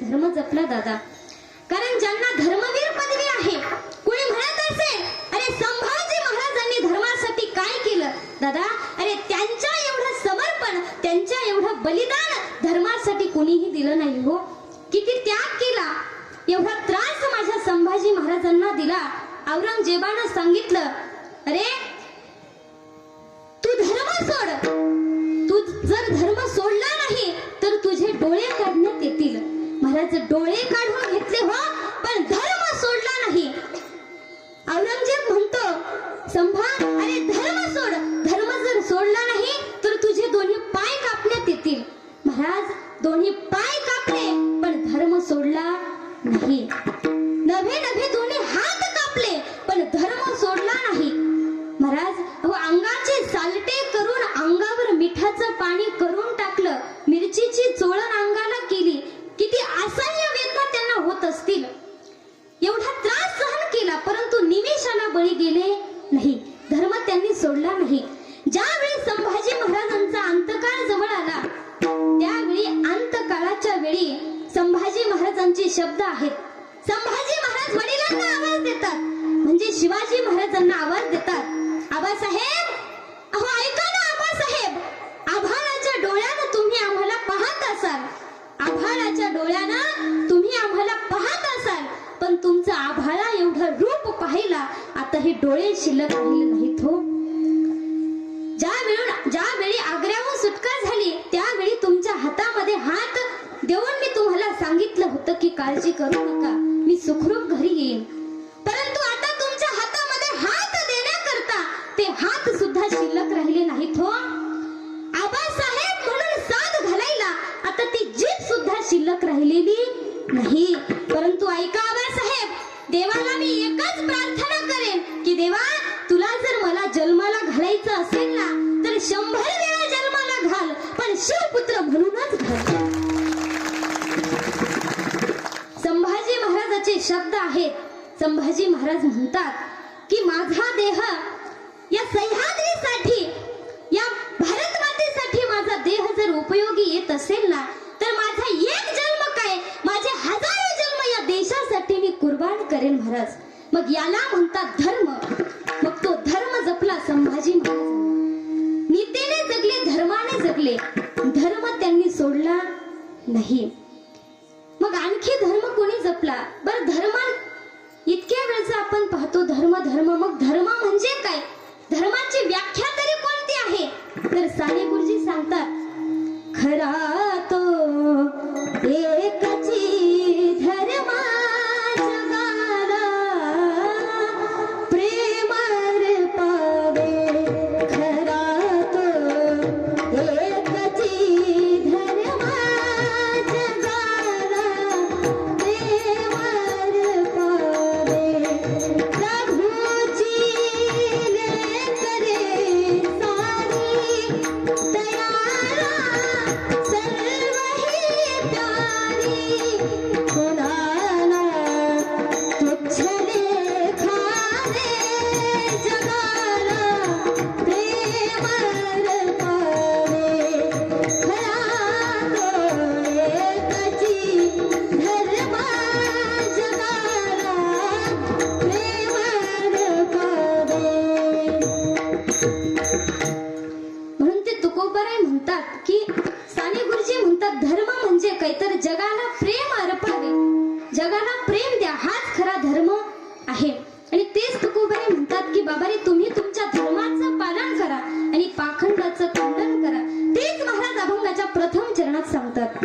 धर्म जपला दादा. कारण ज्यांना धर्मवीर पदवी आहे, कोणी म्हणत असेल अरे संभाजी महाराजांनी धर्मासाठी काय केलं दादा, अरे त्यांच्या एवढं समर्पण, त्यांच्या एवढं बलिदान धर्मासाठी कोणीही दिलं नाही हो. किती त्याग केला, एवढा त्रास माझ्या संभाजी महाराजांना दिला. औरंगजेबानं सांगितलं अरे तू धर्म सोड, तू जर धर्म सोडला नाही तर तुझे डोळे काढण्यात येतील. महाराज डोळे काढून घेतले हो, पण धर्म सोडला नाही. औरंगजेब म्हणतो संभा अरे धर्म सोड, धर्म जर सोडला नाही तर तुझे दोन्ही पाय कापण्यात येतील. महाराज दोन्ही पाय कापले पण धर्म सोडला नाही. नव्हे नव्हे दोन्ही हात कापले पण धर्म सोडला नाही. महाराज अंगाचे सालटे करून अंगावर मिठाचं पाणी करून टाकलं, मिरचीची चोळण अंगाला केली. किती असह्य वेदना त्यांना होत असतील. एवढा त्रास सहन केला परंतु निमेषाला बळी गेले नाही. धर्म त्यांनी सोडला नाही. ज्यावेळी संभाजी महाराजांचा अंतकाळ जवळ आला त्यावेळी अंतकाळाच्या वेळी संभाजी महाराजांचे शब्द आहेत. संभाजी महाराज वडिलांना आवाज देतात, म्हणजे शिवाजी महाराजांना आवाज देतात. आबासाहेब, अहो ऐका ना आबासाहेब, आभाळाच्या डोळ्यानं तुम्ही आम्हाला पाहत असाल, आभाळाच्या डोळ्यानं तुम्ही आम्हाला पाहत असाल, पण तुमचं आभाळा एवढं रूप पाहिला आता हे डोळे शिल्लक राहिले नाहीत हो. ज्यावेळी आग्र्याहून सुटका झाली त्यावेळी तुमच्या हातामध्ये हात देऊन मी तुम्हाला सांगितलं होतं की काळजी करू नका, मी सुखरूप घरी येईन. परंतु आता तुमच्या हातामध्ये हात देण्याकरता ते हात सुद्धा शिल्लक राहिले नाहीत हो. आबासाहेब म्हणून साथ घालायला आता ती जीभ सुद्धा शिल्लक राहिलेली नाही. परंतु ऐका आबासाहेब, देवाला मी एकच प्रार्थना करेन की देवा तुला जर मला जन्माला घालायचं असेल ना तर 100 वेळा जन्माला घाल, पण शिवपुत्र म्हणूनच घाल. संभाजी महाराजाचे शब्द आहेत. संभाजी महाराज म्हणतात की माझा देह या सह्याद्रीसाठी, या भारत मातेसाठी माझा देह जर उपयोगी येत असेल ना तर माझा एक जन्म काय, माझे हजारो जन्म या देशासाठी मी कुर्बान करेन महाराज. मग याला म्हणतात धर्म. मग तो धर्म जपला संभाजी महाराज. नीतीने जगले, धर्माने जगले, धर्म त्यांनी सोडला नाही. मग आणखी धर्म कोणी जपला बर? धर्म इतक्या वेळचा आपण पाहतो धर्म धर्म, मग धर्म म्हणजे काय, धर्माची व्याख्या तरी कोणती आहे? तर साने गुरुजी सांगतात खरा तो एकची धर्म जगाला, प्रेम अर्पण म्हणून ते तुकोबाराय म्हणतात की साने गुरुजी म्हणतात धर्म म्हणजे काय तर जगाला प्रेम अर्पावे, जगाला प्रेम द्या, हाच खरा धर्म आहे. आणि तेच तुकोबाराय म्हणतात की बाबा रे तुम्ही तुमच्या धर्माचं पालन करा आणि पाखंडाचं खंडन करा. तेच महाराज अभंगाच्या प्रथम चरणात सांगतात.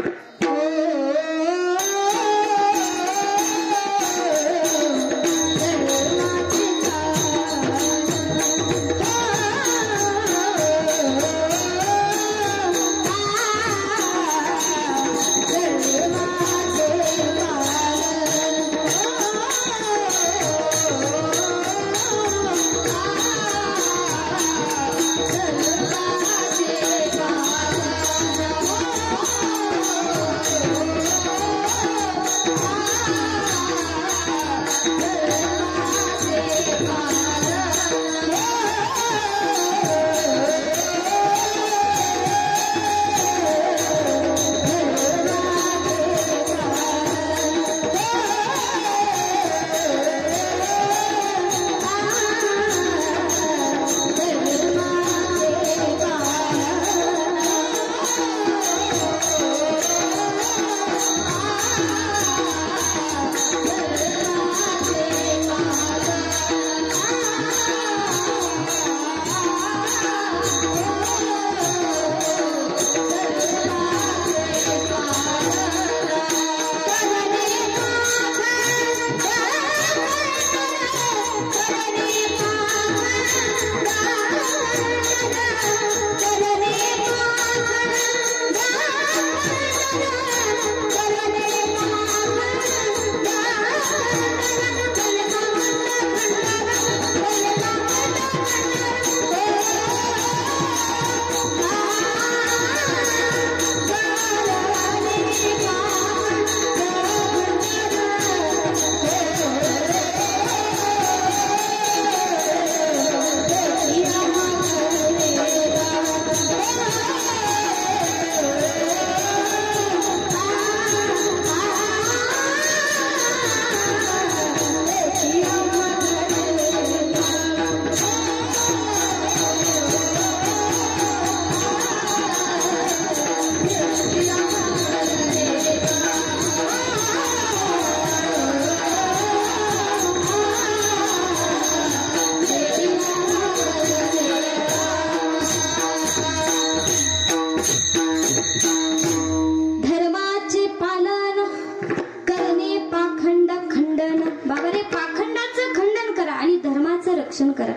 धर्माचे पालन करणे पाखंड खंडन. बाबा रे पाखंडाचं खंडन करा आणि धर्माचं रक्षण करा.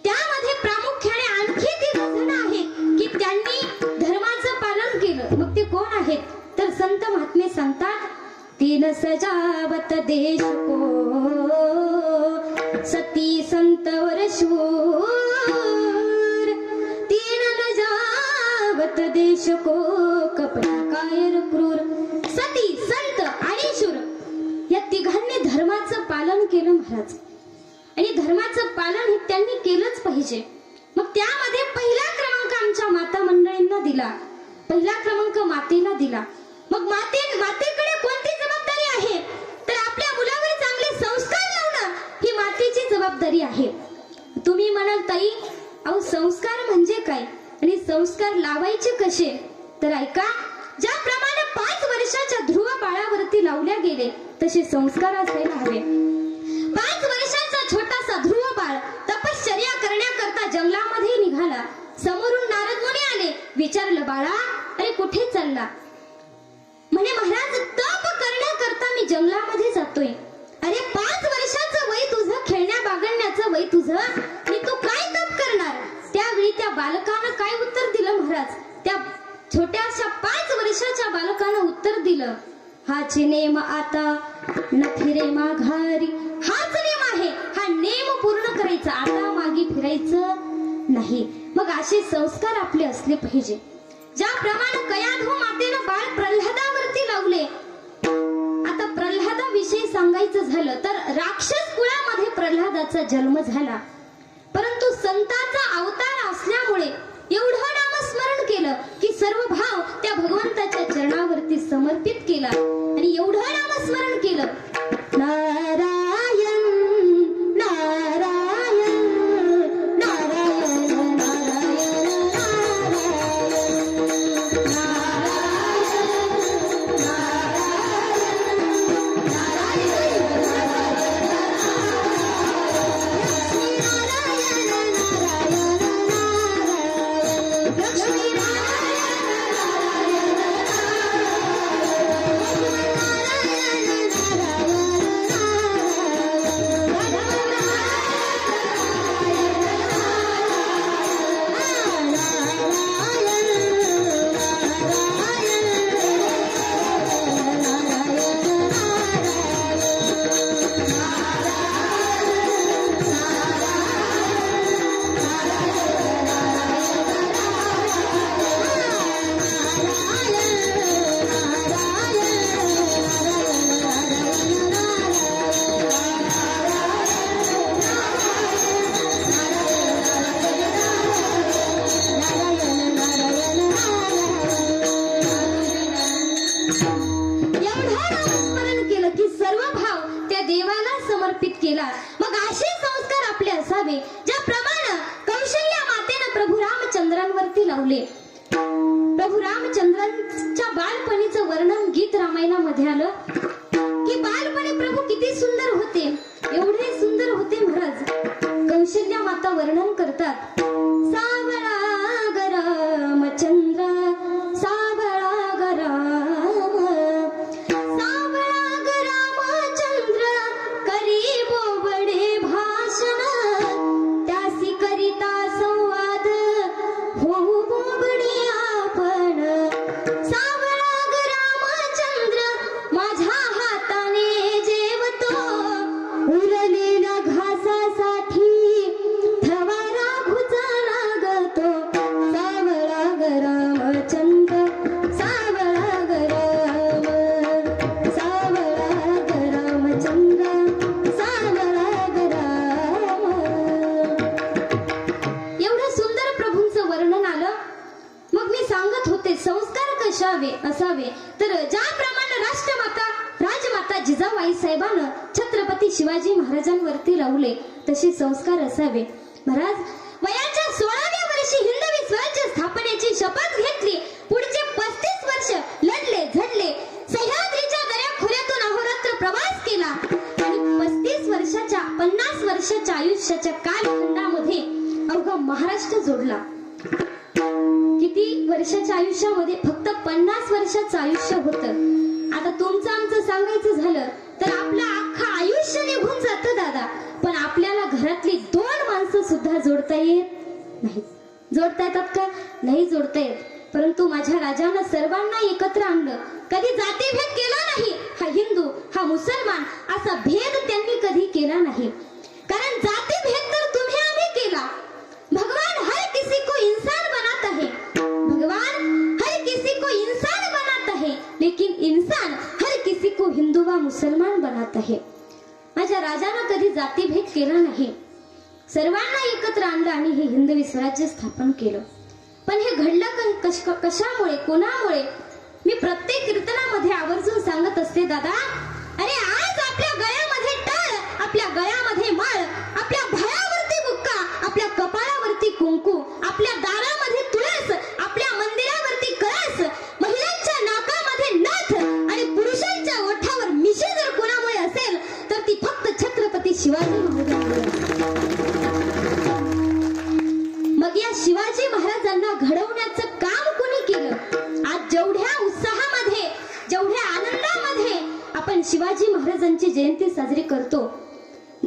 त्यामध्ये प्रामुख्याने आणखी 3 जण आहेत की त्यांनी धर्माचं पालन केलं. मग ते कोण आहेत तर संत महात्मे सांगतात 3 सजावत देश को सती संत वर शूर, 3 लजावत देश को कपट कायर क्रूर. सती संत आणि शूर या 3घांनी धर्माचं पालन केलं महाराज. आणि धर्माचं पालन हे त्यांनी केलंच पाहिजे. मग त्यामध्ये पहिला क्रमांक आमच्या माता मंडळींना दिला, पहिला क्रमांक मातेला दिला. मग मातेकडे कोणती जबाबदारी आहे तर आपल्या मुलावर चांगले संस्कार लावणं ही मातेची जबाबदारी आहे. तुम्ही म्हणाल ताई अहो संस्कार म्हणजे काय आणि संस्कार लावायचे कसे तर ऐका, ज्याप्रमाणे 5 वर्षाच्या ध्रुव बाळावरती लावल्या गेले तसे संस्कार असायला हवे. 5 वर्षाचा छोटासा ध्रुव बाळ तपश्चर्या करण्याकरता जंगलामध्ये निघाला. समोरून नारद मुनी आले. विचारलं बाळा अरे कुठे चालला. म्हणे महाराज तप करण्याकरता मी जंगलामध्ये जातोय. अरे 5 वर्षाचं वय तुझं, खेळण्या बागडण्याचं वय तुझं आणि तू काय तप करणार. त्यावेळी त्या बालकानं काय उत्तर दिलं महाराज. त्या छोट्याशा 5 वर्षाच्या बालकानं उत्तर दिलं हाच नेम आता न फिरे माघारी. हाच नेम आहे, हा नेम पूर्ण करायचा, आता मागे फिरायचं नाही. मग असे संस्कार आपले असले पाहिजे. ज्याप्रमाणे कयाधू मातेनं बाळ प्रल्हादावरती लावले. आता प्रल्हादाविषयी सांगायचं झालं तर राक्षस कुळामध्ये प्रल्हादाचा जन्म झाला. संतांचा अवतार असल्यामुळे एवढं नामस्मरण केलं की सर्व भाव त्या भगवंताच्या चरणावरती समर्पित केला आणि एवढं नामस्मरण केलं, नारायण नारायण नारायण केला. मग असे संस्कार आपले असावे ज्याप्रमाणे कौशल्या मातेने प्रभू रामचंद्रांवरती लावले. प्रभू रामचंद्रांच्या बालपणीचं वर्णन गीत रामायणामध्ये आलं की बालपणी प्रभू किती सुंदर होते, एवढे सुंदर होते महाराज. कौशल्या माता वर्णन करतात, सावळा ग रामचंद्र सावळा ग राम, सावळा ग रामचंद्र करी बोबडे भाषण, त्यासी करिता संवाद होऊ बोबडे आपण. सावळा ग रामचंद्र माझ्या हाताने जेवतो, उरलेल्या घासासाठी थवा राखूचा लागतो. सावळा ग रामचंद्र सावळा ग राम, सावळा ग रामचंद्र सावळा ग राम. एवढं सुंदर प्रभूंचं वर्णन आलं. मग मी सांगत होते संस्कार कशावे असावे, तर ज्याप्रमाणे राजमाता जिजाबाई साहेबांना छत्रपती शिवाजी महाराजांवरती लावले तसे संस्कार असावे. महाराज वयाच्या 16व्या वर्षी हिंदवी स्वराज्य स्थापनेची शपथ घेतली. पुढचे 35 वर्ष लढले झडले, सह्याद्रीच्या दऱ्याखोऱ्यातून अहोरात्र प्रवास केला आणि 35 वर्षाच्या 50 वर्षाच्या आयुष्याच्या कालखंडामध्ये अवघा महाराष्ट्र जोडला. किती वर्षाच्या आयुष्यामध्ये? फक्त 50 वर्षाचं आयुष्य होतं. आता तुमचं आमचं सांगायचं झालं तर आपलं अख्खं आयुष्य निघून जातं दादा, पण आपल्याला घरातली 2 माणसं सुद्धा जोडता येत नाही. जोडता येतात का? नाही जोडता येत. परंतु माझ्या राजानं सर्वांना एकत्र आणलं. कधी जातीभेद केला नाही. हा हिंदू हा मुसलमान असा भेद त्यांनी कधी केला नाही. कारण जातीभेद तर तुम्ही आम्ही केला. भगवान हर किसी को इंसान बनाता है, भगवान हर किसी को इंसान बनाता है, लेकिन इंसान हर किसी को हिंदू व मुसलमान बनाता है. माझ्या राजानं कधी जातीभेद केला नाही. सर्वांना एकत्र आणलं आणि हे हिंदवी स्वराज्य स्थापन केलं. पण हे घडलं कशामुळे, कोणामुळे? मी प्रत्येक कीर्तनामध्ये आवर्जून सांगत असते दादा, अरे आज आपल्या गळ्यामध्ये टाळ, आपल्या गळ्यामध्ये माळ, आपल्या भयावरती बुक्का, आपल्या कपाळावरती कुंकू, आपल्या दारामध्ये तुळस, आपल्या मंदिरावरती कळस, महिलांच्या नाकामध्ये नथ आणि पुरुषांच्या ओठावर मिशी जर कोणामुळे असेल तर ती फक्त छत्रपती शिवाजी महाराजांमुळे. मग या शिवाजी महाराजांना घडवण्याचं काम कोणी केलं? आज जेवढ्या उत्साहामध्ये, जेवढ्या आनंदामध्ये आपण शिवाजी महाराजांची जयंती साजरी करतो,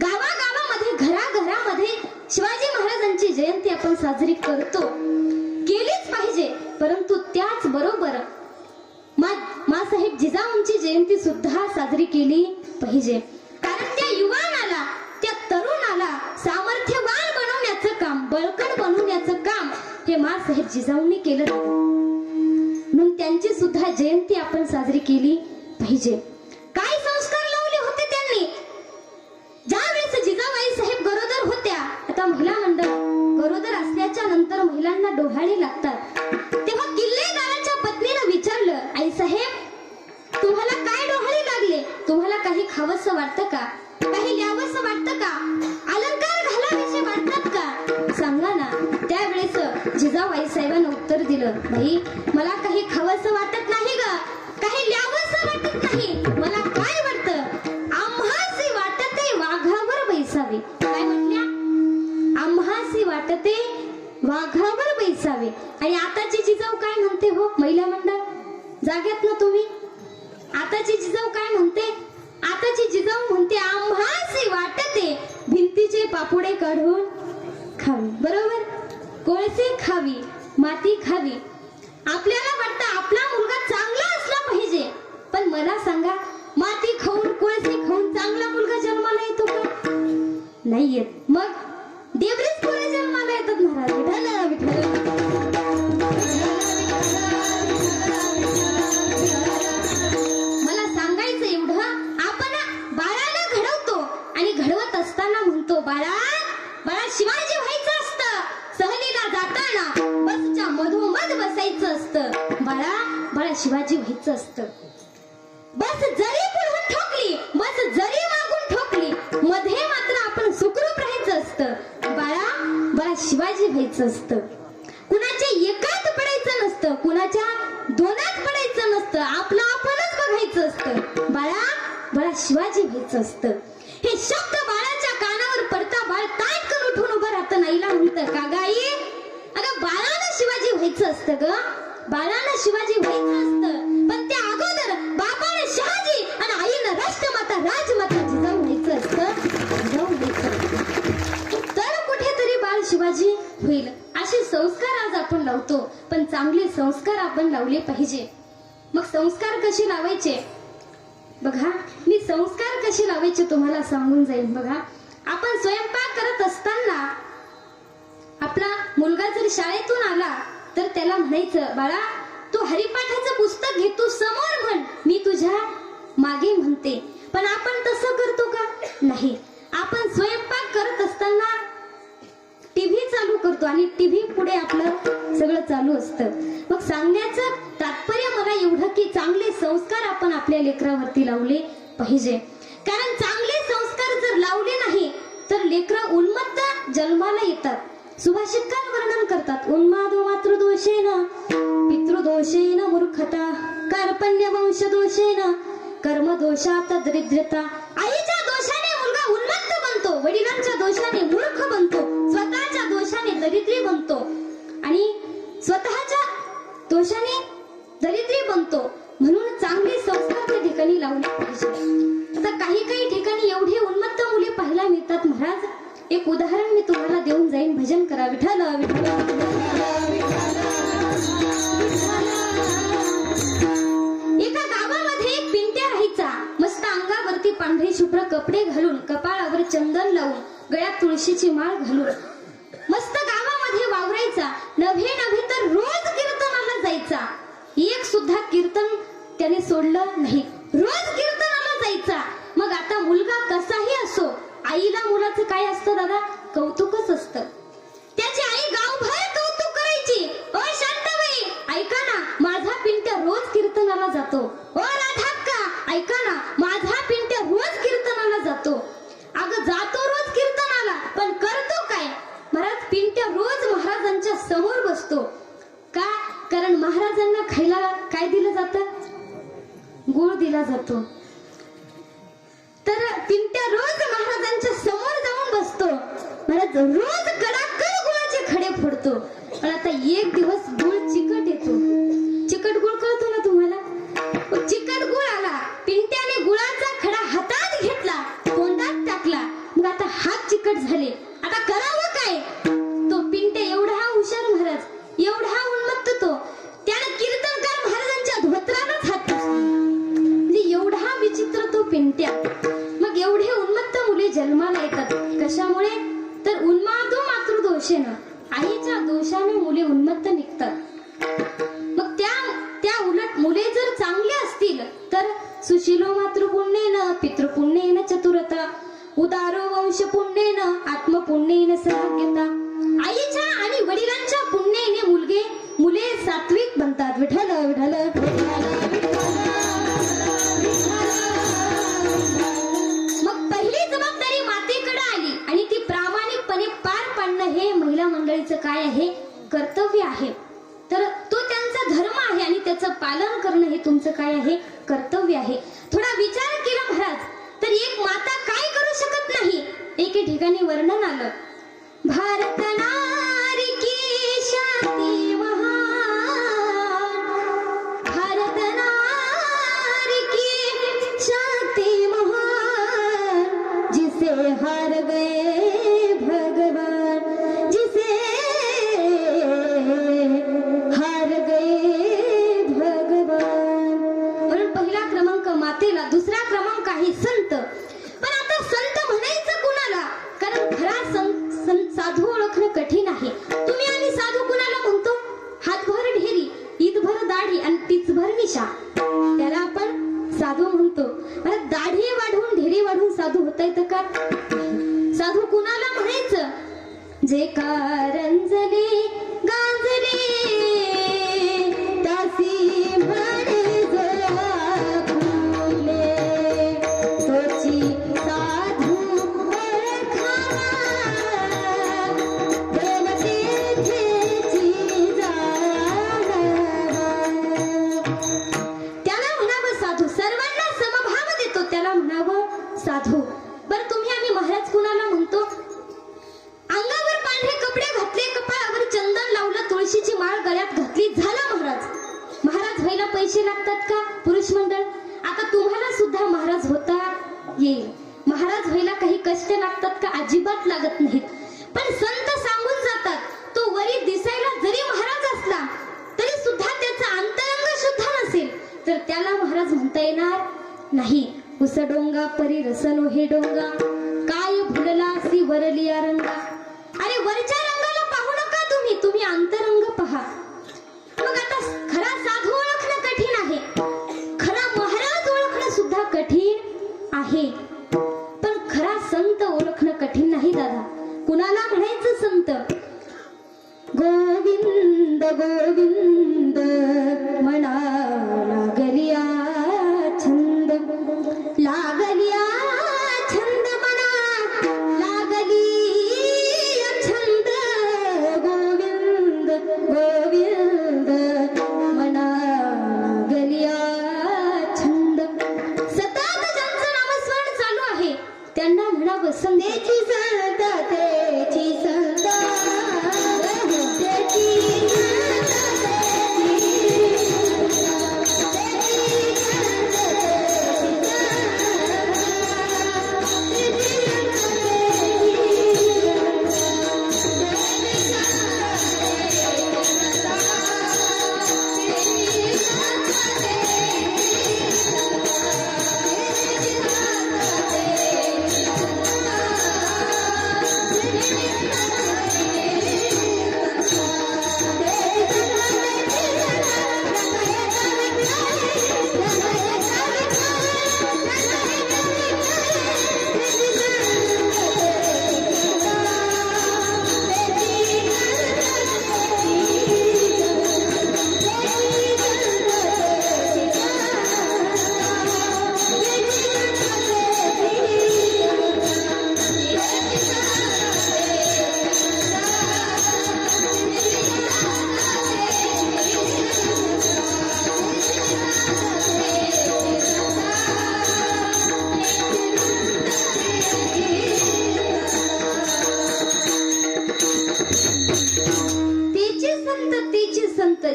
गावागावामध्ये घराघरामध्ये शिवाजी महाराजांची जयंती आपण साजरी करतो, केलीच पाहिजे. परंतु त्याच बरोबर माँसाहेब जिजाऊंची जयंती सुद्धा साजरी केली पाहिजे. कारण त्या युवानाला, त्या तरुणाला सामर्थ्यवान बनवण्याचं काम, बळकट बनवण्याचं काम हे माँसाहेब जिजाऊंनी केलं. म्हणून त्यांची सुद्धा जयंती आपण साजरी केली पाहिजे. काय संस्कार लावले होते त्यांनी? ज्यावेळेस जिजाबाई साहेब गरोदर होत्या, आता महिला मंडळ गरोदर असल्याच्या नंतर महिलांना डोहाळे लागतात, तेव्हा किल्लेदाराच्या पत्नीनं विचारलं, आई साहेब तुम्हाला काय डोहाळे लागले? तुम्हाला काही खावंसं वाटतं का? काही ल्यावंसं वाटतं का? अलंकार घालावेसे वाटतात का? सांगा ना. त्यावेळेस जिजाबाई साहेबांनी उत्तर दिलं, बाई मला काही खावंसं वाटत नाही ग, काही ल्यावंसं वाटत नाही. मला काय वाटतं? आम्हासी वाटते वाघावर बैसावे. काय म्हटल्या? आम्हासी वाटते वाघावर बैसावे. आणि आताची जिजाऊ काय म्हणते हो महिला मंडळ? जाग्यात ना तुम्ही? आताची जिजाऊ काय म्हणते? आताची जिजाऊ म्हणते आम्हासी वाटते भिंतीचे पापुडे काढून खावी. बरोबर? कोळसे खावी, माती खावी. आपल्याला वाटतं आपला मुलगा चांगला असला पाहिजे, पण मला सांगा माती खाऊन कोळसे खाऊन चांगला मुलगा जन्माला येतो का? नाही येत. मग देवरीच पोरे जन्माला येतात महाराज. विठ्ठल विठ्ठल. मला सांगायचं एवढं, आपण बाळाला घडवतो आणि घडवत असताना म्हणतो बाळा बाळा शिवाजी व्हायचं असतं, सहलीला जाताना बसच्या मधोमध बसायचं असतं. बाळा बाळा शिवाजी व्हायचं असतं. बस जरी पुढून ठोकली, बस जरी मागून ठोकली, मध्ये मात्र आपण सुखरूप राहायचं असतं. बाळा बाळा शिवाजी व्हायचं असतं. कुणाच्या एकात पडायचं नसतं, कुणाच्या दोनात पडायचं नसतं, आपलं आपणच बघायचं असतं. बाळा बाळा शिवाजी व्हायचं असतं. हे शब्द बाळाच्या कानावर पडता बाळ ताटकन उठून उभं राहतं. नाईला म्हणतं का गाई, अगं बाळाला शिवाजी व्हायचं असतं ग, बाळाला शिवाजी व्हायचं असतं. पण त्या अगोदर बापाने शहाजी आणि आईनं राष्ट्रमाता राजमाता जिजाऊ व्हायचं असतं. जिजाऊ व्हायचं तर कुठेतरी बाळ शिवाजी होईल. असे संस्कार आज आपण लावतो, पण चांगले संस्कार आपण लावले पाहिजे. मग संस्कार कसे लावायचे? बघा, मी संस्कार कसे लावायचे तुम्हाला सांगून जाईल. बघा, आपण स्वयंपाक करत असताना आपला मुलगा जर शाळेतून आला तर त्याला म्हणायचं बाळा तू हरिपाठाचं पुस्तक घे, तू समोर म्हण, मी तुझ्या मागे म्हणते. पण आपण तसं करतो का? नाही. आपण स्वयंपाक करत असताना टीव्ही चालू करतो आणि टीव्ही पुढे आपलं सगळं चालू असतं. मग सांगण्याचं तात्पर्य मला एवढं की चांगले संस्कार आपण आपल्या लेकरावरती लावले पाहिजे. कारण चांगले संस्कार जर लावले नाही तर लेकरं उन्मत्त जन्माला येतात. सुभाषितकार वर्णन करतात, उन्मादो मातृदोषेन पितृदोषेन मूर्खता कार्पण्य वंशदोषेन कर्मदोषात दरिद्रता. आईच्या दोषाने मुलगा उन्मत्त बनतो, वडिलांच्या दोषाने मूर्ख बनतो, स्वतःच्या दोषाने दरिद्री बनतो आणि स्वतःच्या दोषाने दरिद्री बनतो. म्हणून चांगले संस्कार त्या ठिकाणी लावले पाहिजे. आता काही ठिकाणी एवढी उन्मत्त मुले पाहायला मिळतात महाराज. एक उदाहरण मी तुम्हाला देऊन जाईन. भजन करा विठ्ठल विठ्ठल. एका गावामध्ये एक पिंट्या राहायचा. मस्त अंगावरती पांढरे शुभ्र कपडे घालून, कपाळावर चंदन लावून, गळ्यात तुळशीची माळ घालून मस्त गावामध्ये वावरायचा. नव्हे तर रोज कीर्तनाला जायचा. एक सुद्धा कीर्तन त्याने सोडलं नाही. रोज कीर्तनाला जायचा. मग आता मुलगा कसाही असो, आईला मुलाचं काय असतं दादा? कौतुकच असतं. त्याची आई गावभर कौतुक करायची. ओ शांताबाई ऐका ना, माझा पिंट्या रोज कीर्तनाला जातो. ओ राधाक्का ऐका ना, माझा पिंट्या रोज कीर्तनाला जातो. अगं जातो रोज कीर्तनाला, पण करतो काय? महाराज पिंट्या रोज महाराजांच्या समोर बसतो. का? कारण महाराजांना खायला काय दिलं जातं? गुळ दिला जातो. तर पिंट्या रोज महाराजांच्या समोर जाऊन बसतो. महाराज रोज कडाकड गुळाचे खडे फोडतो. पण आता एक दिवस गुळ चिकट येतो. चिकट गुळ कळतो ना तुम्हाला? चिकट गुळ आला. पिंट्याने गुळाचा खडा हातात घेतला, तोंडात टाकला. मग आता हात चिकट झाले. आता करावं काय? तो पिंट्या एवढा हुशार महाराज, एवढा उन्मत्त तो, त्याने कीर्तनकार महाराजांच्या धोत्रालाच हात पुसला. म्हणजे एवढा विचित्र तो पिंट्या. मग एवढे उन्मत्त मुले जन्माला येतात. कशामुळे? तर उन्मादो मातृदोषेनं, आईच्या दोषाने मुले उन्मत्त निघतात. मग त्या उलट मुले जर चांगले असतील तर सुशीलो मातृपुण्येन पितृपुण्येन चतुरता उदारो वंश पुण्येन आत्मपुण्येन सौभाग्यता. आईच्या मंडळीचं काय आहे, कर्तव्य आहे. तर तो त्यांचा धर्म आहे आणि त्याचं पालन करणं हे तुमचं काय आहे, कर्तव्य आहे. थोडा विचार केला महाराज तर एक माता काय करू शकत नाही. एके ठिकाणी वर्णन आलं, भारत नारी की शाती महान, भारत नारी की शाती महान, जिसे हार गए भगवान, जिसे हार गए भगवान. म्हणून पहिला क्रमांक मातेला, दुसरा क्रमांक आहे संत. पण आता संत म्हणायचं कुणाला, कारण खरा साधू ओळखणं कठीण आहे. तुम्ही आणि साधू कुणाला म्हणतो, हातभर ढेरी, ईदभर दाढी आणि तीचभर मिशा, त्याला आपण साधू म्हणतो. दाढी वाढवून ढेरी वाढवून साधू होता येतं का? साधू कुणाला म्हणायचं, जे कारंजले गांजले तासी म्हणे जरा फुले, तोची साधू ओळखावा, प्रेम तेथेची जाणावा. त्याला म्हणावं साधू, सर्वांना समभाव देतो त्याला म्हणावं साधू. बरं तुम्ही आम्ही महाराज कुणाला म्हणतो, अंगावर पांढरे कपडे घातले, कपाळावर चंदन लावलं, तुळशीची माळ गळ्यात घातली, झाला महाराज. महाराज व्हायला पैसे लागतात का पुरुष मंडळ? आता तुम्हाला सुद्धा महाराज होता येईल. महाराज व्हायला काही कष्ट लागतात का? अजिबात लागत नाहीत. पण संत सांगून जातात, तो वरी दिसायला जरी महाराज असला तरी सुद्धा त्याचा अंतरंग शुद्ध नसेल तर त्याला महाराज म्हणता येणार नाही. उस डोंगा परी रसनो हे डोंगा, काय भुलला सी वरलिया रंगा. अरे वरच्या रंगाला पाहू नका तुम्ही, तुम्ही अंतरंग पहा. मग आता खरा साधू ओळखणं कठीण आहे, खरा महाराज ओळखणं सुद्धा कठीण आहे. पण खरा संत ओळखणं कठीण नाही दादा. कुणाला म्हणायचं संत, गोविंद गोविंद म्हणा लागलिया छंद, लागलिया छंद म्हणा लागलिया छंद, गोविंद गोविंद म्हणा लागलिया छंद. सतत ज्यांचं नामस्मरण चालू आहे त्यांना म्हणावं संतेची संत, तेची संत,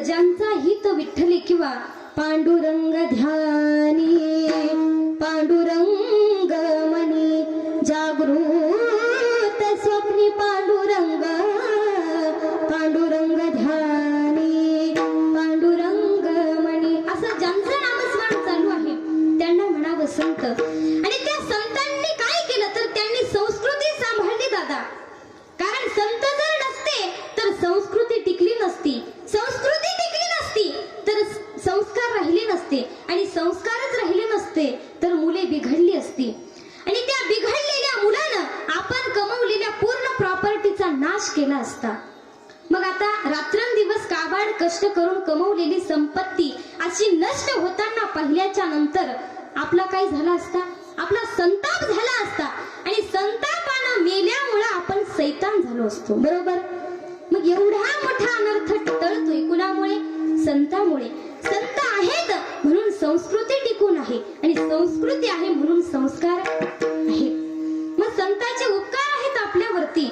ज्यांचा हित विठ्ठली किंवा पांडुरंग ध्यानी, पांडुरंग मनी जागृत स्वप्नी, पांडुरंग पांडुरंग ध्यानी, पांडुरंग मनी, असं ज्यांचं नामस्मरण चालू आहे त्यांना म्हणावं संत. आणि त्या संतांनी काय केलं तर त्यांनी संस्कृती सांभाळली दादा. कारण संत जर नसते तर संस्कृती टिकली नसती, संस्कृती टिकली नसती तर संस्कार राहिले नसते, आणि संस्कारच राहिले नसते तर मुले बिघडली असती. आणि त्या बिघडलेल्या मुलानं आपण कमवलेल्या पूर्ण प्रॉपर्टीचा नाश केला असता. मग आता रात्रंदिवस काबाड कष्ट करून कमवलेली संपत्ती अशी नष्ट होताना पाहिल्याच्या नंतर आपला काय झाला असता, आपला संताप झाला असता. आणि संतापानं मेल्यामुळे आपण सैतान झालो असतो, बरोबर. संस्कृती आहे म्हणून संस्कार आहे. मग संतांचे उपकार आहेत आपल्यावरती.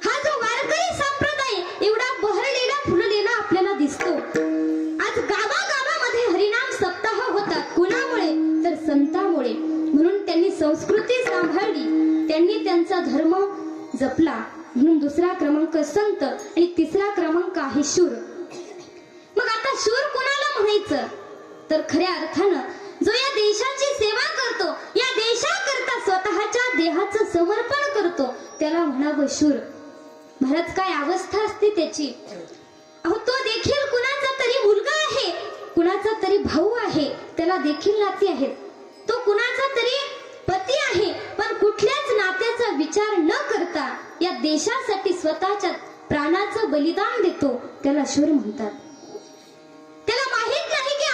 हा जो वारकरी संप्रदाय एवढा बहरलेला फुललेला आपल्याला दिसतो. आज गावागावामध्ये हरिनाम सप्ताह होतात. कुणामुळे? तर संतांमुळे. म्हणून त्यांनी संस्कृती सांभाळली, त्यांनी त्यांचा धर्म जपला. म्हणून दुसरा क्रमांक संत आणि तिसरा क्रमांक आहे शूर. मग आता शूर कोणाला म्हणायचं? तर खऱ्या अर्थानं जो या देशाची सेवा करतो, या देशाकरता स्वतःच्या देहाचं समर्पण करतो, त्याला म्हणावं शूर. महाराज काय अवस्था असते त्याची. अहो तो देखील कुणाचा तरी मुलगा आहे, कुणाचा तरी भाऊ आहे, त्याला देखील नाती आहेत. तो कुणाचा तरी पती आहे, पण कुठल्याच नात्याचा विचार न करता या देशासाठी स्वतःच्या प्राणाचं बलिदान देतो, त्याला शूर म्हणतात. त्याला माहित नाही की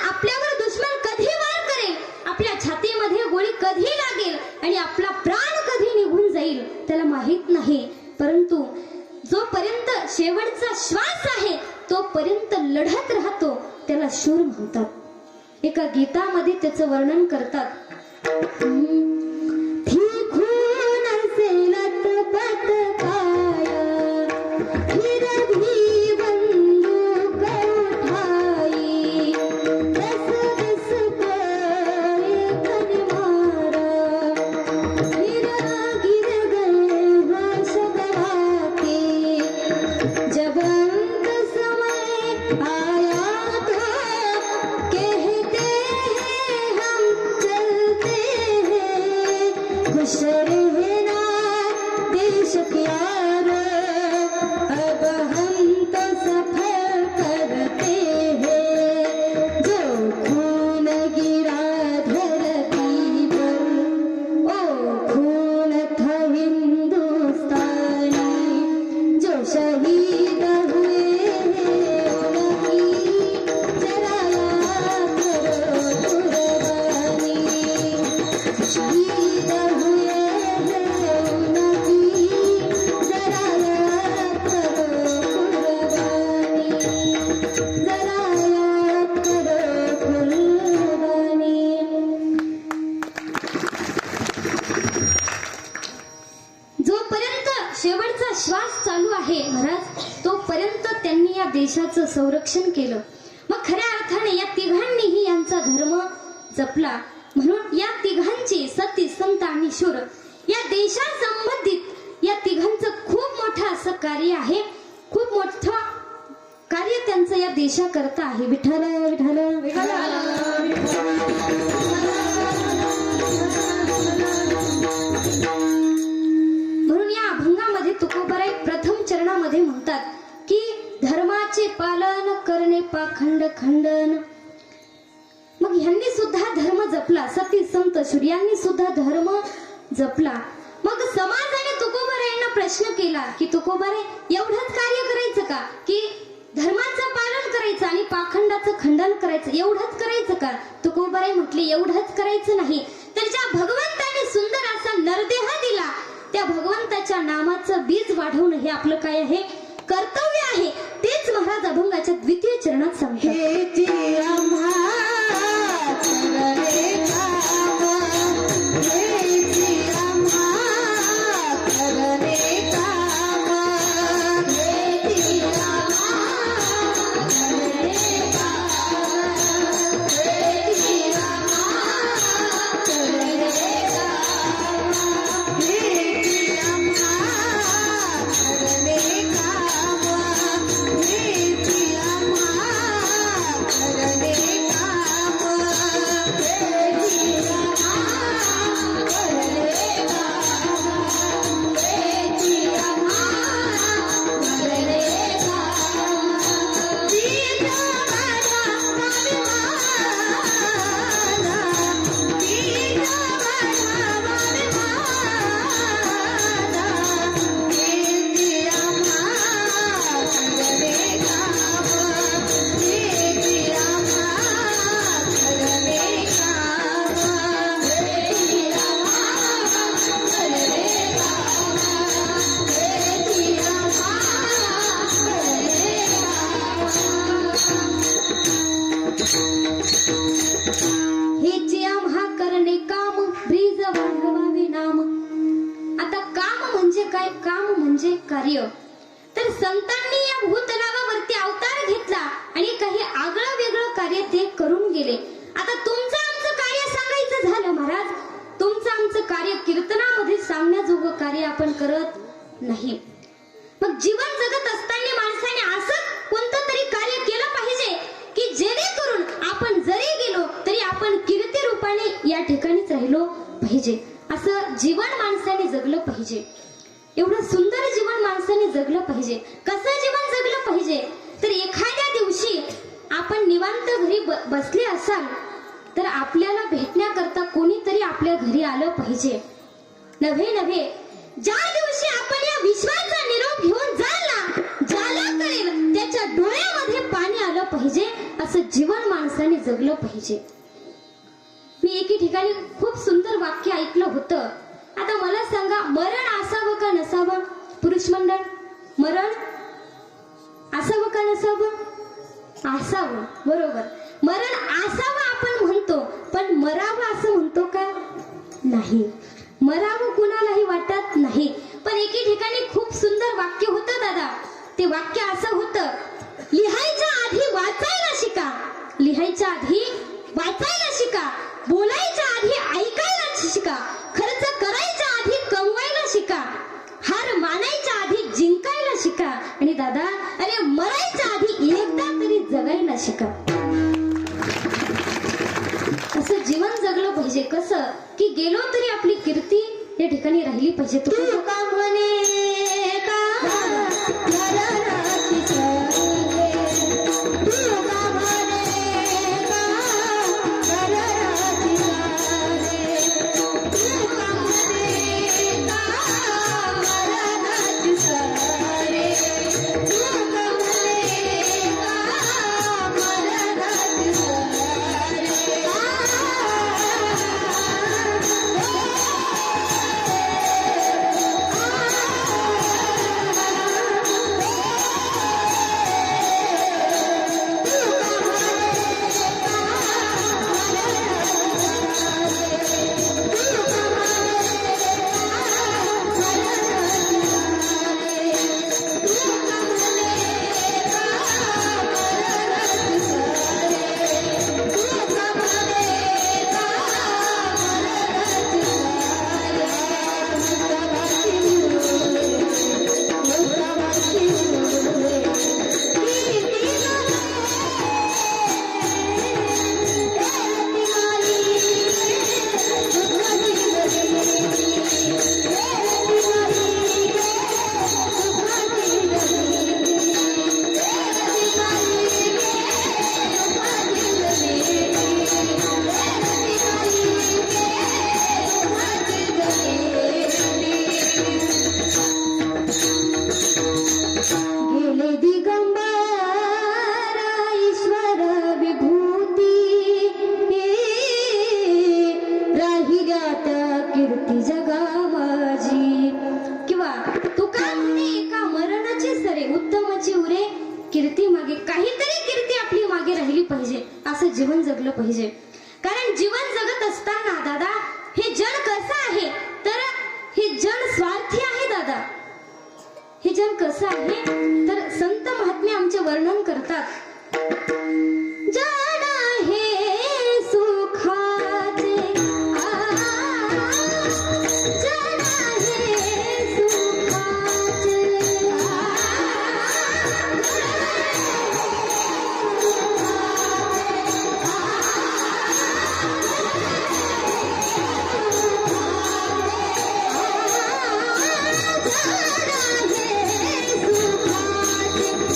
आपल्यावर दुश्मन कधी वार करेल, आपल्या छातीमध्ये गोळी कधी लागेल आणि आपला प्राण कधी निघून जाईल, त्याला माहित नाही. परंतु जोपर्यंत शेवटचा श्वास आहे तोपर्यंत लढत राहतो, त्याला शूर म्हणतात. एका गीतामध्ये त्याचं वर्णन करतात. शेवटचा श्वास चालू आहे महाराज, तोपर्यंत त्यांनी या देशाचं संरक्षण केलं. मग खऱ्या अर्थाने या तिघांनीही यांचा धर्म जपला. म्हणून या तिघांची सती, संत आणि शूर या देशासंबंधित या तिघांचं खूप मोठं असं कार्य आहे. खूप मोठं कार्य त्यांचं या देशाकरता आहे. विठ्ठल विठ्ठल म्हणून या अभंगामध्ये तुकोबाराय प्रथम चरणामध्ये म्हणतात की धर्माचे पालन करणे पाखंड खंडन. मग ह्यांनी सुद्धा धर्म जपला. सती, संत, शूर यांनी सुद्धा धर्म जपला. मग समाजाने तुकोबारायांना प्रश्न केला की तुकोबाराय एवढंच कार्य करायचं का, की धर्माचं पालन करायचं आणि पाखंडाचं खंडन करायचं, एवढंच करायचं का? तुकोबाराय म्हटले एवढंच करायचं नाही, तर ज्या भगवंताने सुंदर असा नरदेह दिला त्या भगवंताच्या नामाचं बीज वाढवणं हे आपलं काय आहे, कर्तव्य आहे. तेच महाराज अभंगाच्या द्वितीय चरणात सांगतात. Come on. कार्य. तर संतांनी या भूतलावावरती अवतार घेतला आणि काही आगळं वेगळं कार्य ते करून गेले. आता तुमचं आमचं कार्य सांगायचं झालं महाराज, तुमचं आमचं कार्य कीर्तनामध्ये सांगण्याजोगं कार्य आपण करत नाही. मग जीवन जगत असताना माणसाने असं कोणतं तरी कार्य केलं पाहिजे की जेणेकरून आपण जरी गेलो तरी आपण कीर्ती रूपाने या ठिकाणीच राहिलो पाहिजे. असं जीवन माणसाने जगलं पाहिजे. एवढं सुंदर जीवन माणसाने जगलं पाहिजे. कसं जीवन जगलं पाहिजे तर एखाद्या दिवशी आपण निवांत घरी बसले असाल तर आपल्याला भेटण्याकरता कोणीतरी आपल्या घरी आलं पाहिजे. नव्हे ज्या दिवशी आपण या विश्वाचा निरोप घेऊन जाल ना, ज्याला कळेल त्याच्या डोळ्यामध्ये पाणी आलं पाहिजे. असं जीवन माणसाने जगलं पाहिजे. मी एके ठिकाणी खूप सुंदर वाक्य ऐकलं होतं. आता मला सांगा, मरण असावं का नसावं? पुरुष मंडळ, मरण असावं का नसावं? असावं, बरोबर. मरण असावं आपण म्हणतो, पण मरावं असं म्हणतो का? नाही. मरावं कुणालाही वाटत नाही. पण एके ठिकाणी खूप सुंदर वाक्य होतं दादा. ते वाक्य असं होतं, लिहायच्या आधी वाचायला शिका, लिहायच्या आधी वाचायला शिका, बोलायच्या आधी ऐकायला शिका, खर्च करायच्या आधी कमवायला शिका, हार मानायच्या आधी जिंकायला शिका, आणि दादा अरे मरायच्या आधी एकदा तरी जगायला शिका. असं जीवन जगलं पाहिजे. कसं की गेलो तरी आपली कीर्ती या ठिकाणी राहिली पाहिजे. तू का म्हणे का मरणाची सरे, तू का म्हणे का मरणाची सरे, तू का म्हणे का मरणाची सरे, तू का म्हणे का मरणाची सरे. कीर्ती जगा माझी. किंवा तुका म्हणे का मरणाची सरे, उत्तमाची उरे कीर्ती मागे. काहीतरी कीर्ती आपली मागे राहिली पाहिजे. असं जीवन जगलं पाहिजे. कारण जीवन जगत असताना दादा हे जग कसं आहे तर हे जग स्वार्थी आहे दादा. हे जग कसं आहे तर संत महात्मे आमचे वर्णन करतात. जड आहे सुखाचे, जड आहे सुखाचे, जड आहे सुखाचे.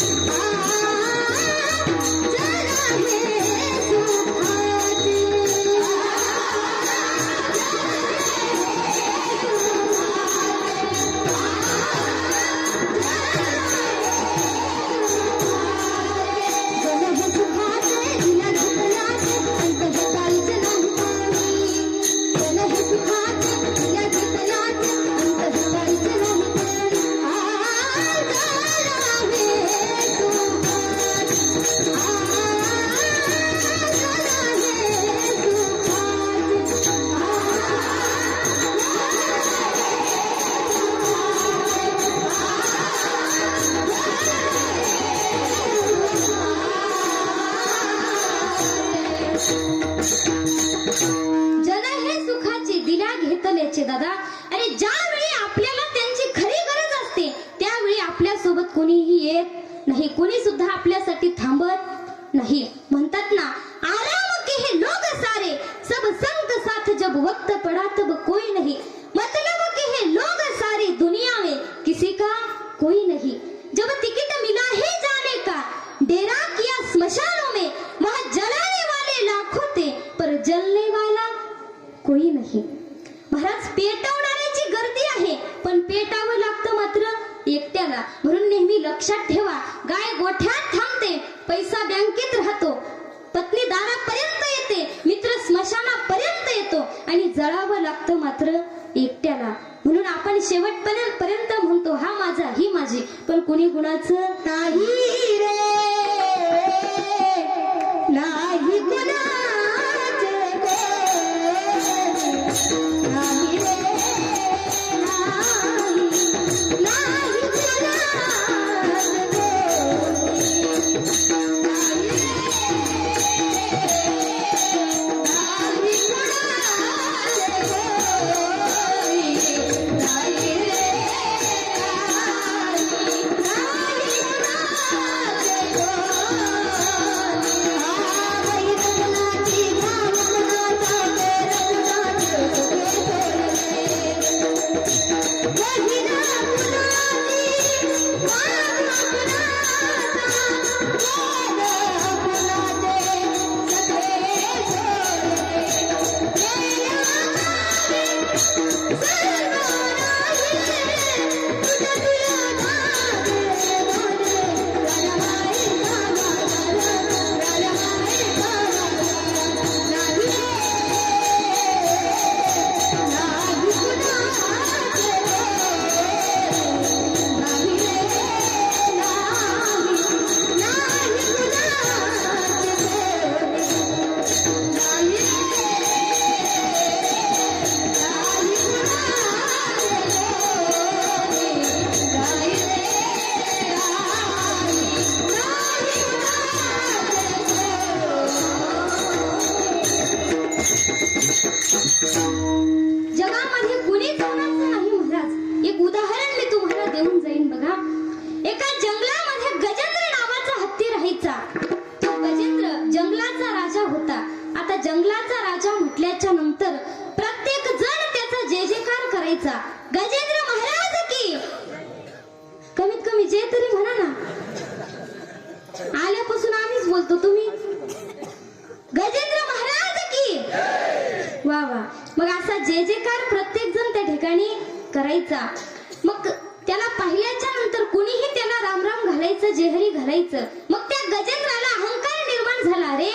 म्हणायचे दादा, अरे ज्यावेळी आपल्याला त्यांची खरी गरज असते त्यावेळी आपल्या सोबत कोणीही येत नाही, कोणी सुद्धा आपल्यासाठी थांबत नाही. म्हणतात ना, आराम के हे लोग सारे सब संग साथ जब वक्त पड़ा तब कोई नहीं, मतलब के हे लोग सारे दुनिया में किसी का कोई नहीं, जब टिकट मिला है जाने का डेरा किया स्मशानों में वहां जलाने वाले लाखों थे पर जलने वाला कोई नहीं. महाराज, पेटवणाऱ्याची गर्दी आहे पण पेटावं लागतं मात्र एकट्याला. म्हणून नेहमी लक्षात ठेवा, गाय गोठ्यात थांबते, पैसा बँकेत राहतो, पत्नी दारापर्यंत येते, मित्र स्मशानापर्यंत येतो आणि जळावं लागतं मात्र एकट्याला. म्हणून आपण शेवटपर्यंत म्हणतो हा माझा ही माझी, पण कुणी गुणाचं नाही रे, नाही गुणाचं नाही रे, नाही जगामध्ये कुणीच कोणाचं नाही. महाराज, एक उदाहरण मी तुम्हाला देऊन जाईन बघा. एका जंगलामध्ये गजेंद्र नावाचा हत्ती राहायचा. तो गजेंद्र जंगलाचा राजा होता. आता जंगलाचा राजा म्हटल्याच्या नंतर प्रत्येक जण त्याचा जय जयकार करायचा. गजेंद्र महाराज की, कमीत कमी जय तरी म्हणा ना. आल्यापासून आम्हीच बोलतो, तुम्ही गजेंद्र महाराज की वा वा. मग असा जय जयकार प्रत्येक जण त्या ठिकाणी करायचा. मग त्याला पाहिल्याच्या नंतर कुणीही त्याला रामराम घालायचं, जेहरी घालायचं. मग त्या गजेंद्राला अहंकार निर्माण झाला, रे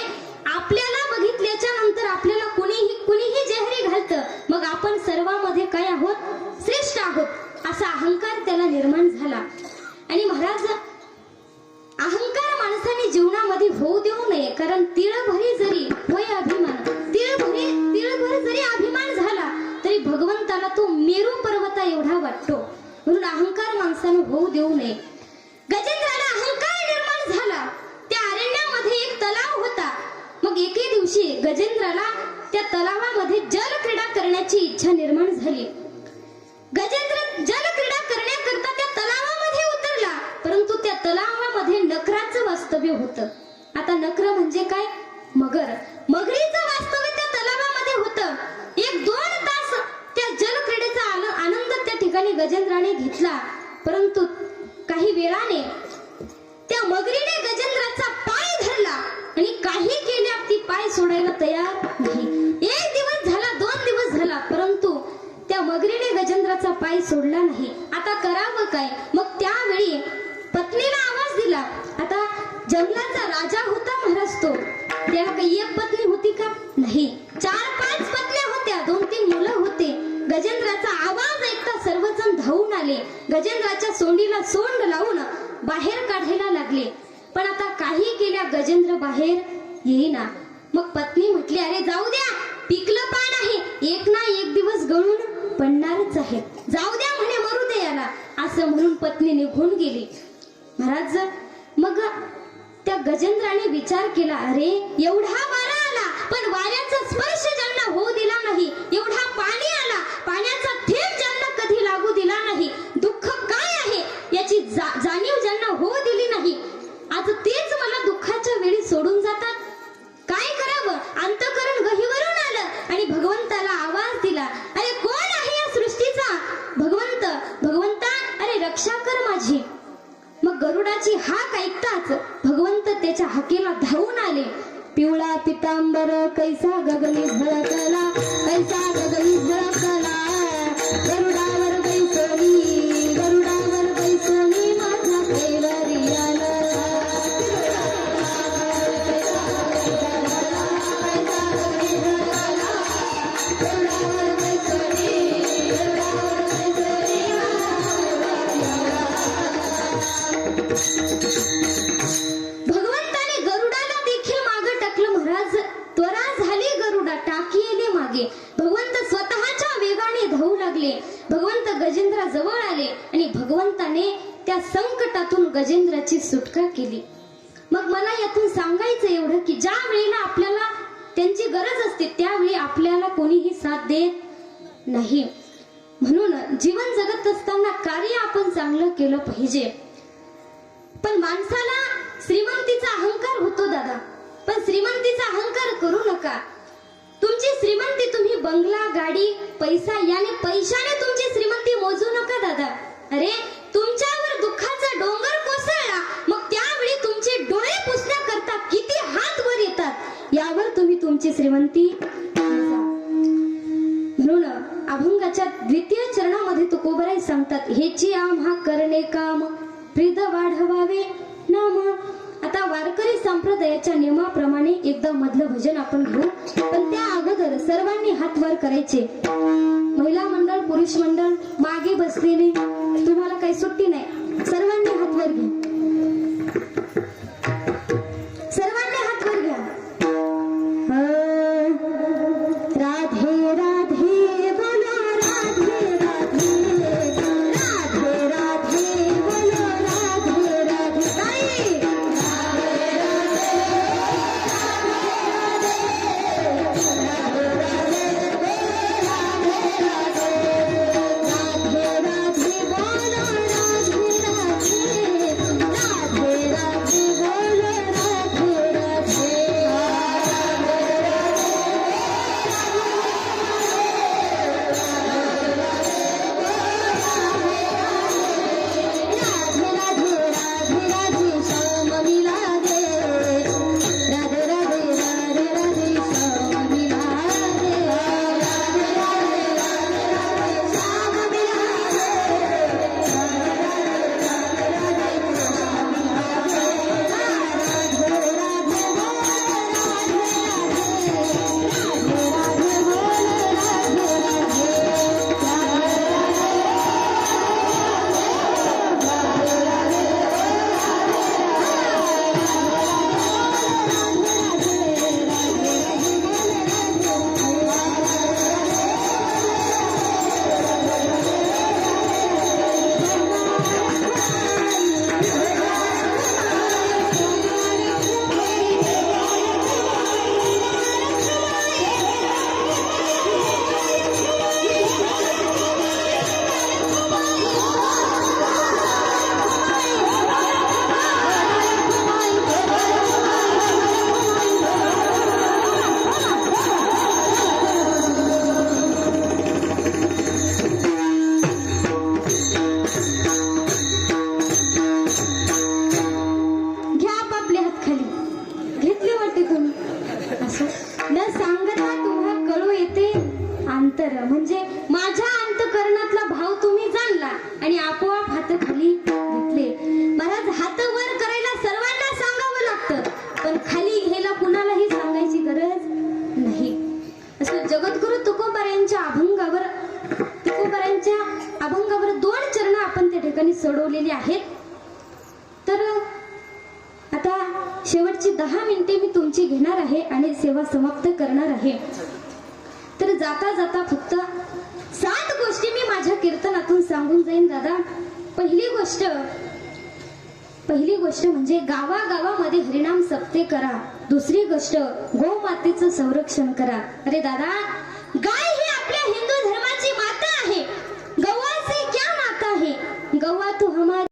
आपल्याला बघितल्याच्या नंतर आपल्याला कुणीही जेहरी घालतं, मग आपण सर्वांमध्ये काय आहोत, श्रेष्ठ आहोत, असा अहंकार त्याला निर्माण झाला. आणि महाराज, अहंकार माणसाने जीवनामध्ये होऊ देऊ नये, कारण तिळभरी जरी होय अभिमान, तिळभर जरी अभिमान झाला तरी भगवंताला तो मेरू पर्वता एवढा वाटतो. म्हणून अहंकार माणसाने होऊ देऊ नये. गजेंद्राला अहंकार निर्माण झाला. त्या अरण्यामध्ये एक तलाव होता. मग एके दिवशी गजेंद्राला त्या तलावामध्ये जलक्रीडा करण्याची इच्छा निर्माण झाली. गजेंद्र जलक्रीडा करण्याकरता त्या तलावामध्ये उतरला, परंतु त्या तलावामध्ये नकराचं वास्तव्य होतं. आता नकर म्हणजे काय, मगर. मगरीचं वास्तव्य त्या तलावामध्ये होतं. 1-2 तास त्या जलक्रीडेचा आनंद त्या ठिकाणी गजेंद्राने घेतला, परंतु काही वेळाने त्या मगरीने गजेंद्राचा पाय धरला आणि काही केल्या ती पाय सोडायला तयार नाही. 1 दिवस झाला, 2 दिवस झाला, परंतु त्या मगरीने गजेंद्राचा पाय सोडला नाही. आता करावं काय. मग त्यावेळी पत्नीला आवाज दिला. आता जंगलाचा राजा होता महाराज तो, त्याला काही एक पत्नी होती का, नाही, 4-5 पत्न्या होत्या, 2-3 मुलं होते. गजेंद्राचा आवाज ऐकता सर्वजण धावून आले. गजेंद्राच्या सोंडीला सोंड लावून बाहेर काढायला लागले, पण आता काही केल्या गजेंद्र बाहेर येईना. मग पत्नी म्हटली, अरे जाऊ द्या, पिकलं पान आहे, एक ना एक दिवस गळून पडणारच आहे, जाऊ द्या म्हणे, मरू दे याला, असं म्हणून पत्नी निघून गेली. महाराज, मग त्या गजेंद्राने विचार केला, अरे एवढा वारा आला पण वाऱ्याचा स्पर्श ज्यांना होऊ दिला नाही, एवढा पाणी आला, पाण्याचा थेंब ज्यांना कधी लागू दिला नाही, दुःख काय आहे याची जाणीव ज्यांना होऊ दिली नाही, आज तेच मला दुःखाच्या वेळी सोडून जातात. काय करावं? अंतःकरण गहिवरून आलं आणि भगवंताला आवाज दिला, अरे कोण आहे या सृष्टीचा? भगवंत, भगवंता, अरे रक्षा कर माझी. मग गरुडाची हाक ऐकताच भगवंत त्याच्या हाकेला धावून आले. पिवळा पितांबर कैसा गगनी झळकला, कैसा गगनी झळकला, गरुडावर बैसली, गरुडावर बैसली माझा कैवारी आला. भगवंताने गरुडाला देखील मागे टाकलं. महाराज, त्वरा झाली गरुडा, टाकी आले मागे. भगवंत स्वतःच्या वेगाने धावू लागले. भगवंत गजेंद्राजवळ आले आणि भगवंताने त्या संकटातून गजेंद्राची सुटका केली. मग मला यातून सांगायचं एवढं की ज्या वेळेला आपल्याला त्यांची गरज असते त्यावेळी आपल्याला कोणीही साथ देत नाही. म्हणून जीवन जगत असताना कार्य आपण चांगलं केलं पाहिजे. पण माणसाला श्रीमंतीचा अहंकार होतो दादा, पण श्रीमंतीचा अहंकार करू नका. तुमची श्रीमंती तुम्ही बंगला, गाडी, पैसा याने पैशाने तुमची श्रीमंती मोजू नका दादा. अरे तुमच्यावर दुःखाचा डोंगर कोसळला, मग त्यावेळी तुमचे डोळे पुसण्याकरता किती हात वर येतात यावर तुम्ही तुमची श्रीमंती मोजा. म्हणून अभंगाच्या द्वितीय चरणामध्ये तुकोबराय सांगतात, हेची आम्हा करणे काम, प्रीद वाढवावे नाम. आता वारकरी संप्रदायाच्या नियमाप्रमाणे एकदा मधलं भजन आपण घेऊ, पण त्या अगोदर सर्वांनी हात वर करायचे. महिला मंडळ, पुरुष मंडळ, मागे बसलेले, तुम्हाला काही सुट्टी नाही, सर्वांनी हात वर घ्या, सर्वांनी हात वर घ्या. राधे राधे बोलो, राधे राधे, राधे राधे बोलो, राधे राधे. ताई म्हणजे माझ्या अंतःकरणातला भाव तुम्ही जाणला आणि आपोआप हात खाली घेतले. महाराज, हात वर करायला सर्वांना सांगावं लागतं, पण खाली घ्यायला कुणालाही सांगायची गरज नाही. असं जगद्गुरु तुकोबारायांच्या अभंगावर 2 चरण आपण त्या ठिकाणी सोडवलेली आहेत. तर आता शेवटची 10 मिनिटे मी तुमची घेणार आहे आणि सेवा समाप्त करणार आहे. तर जाता जाता फक्त 7 गोष्टी मी माझ्या कीर्तनातून सांगून जाईन दादा. पहिली गोष्ट, पहिली गोष्ट म्हणजे गावागावामध्ये हरिनाम सप्ते करा. दुसरी गोष्ट गोमातेचं संरक्षण करा. अरे दादा, गाय ही आपल्या हिंदू धर्माची माता आहे. गौवा से क्या नाता है, गौवा तो हमारी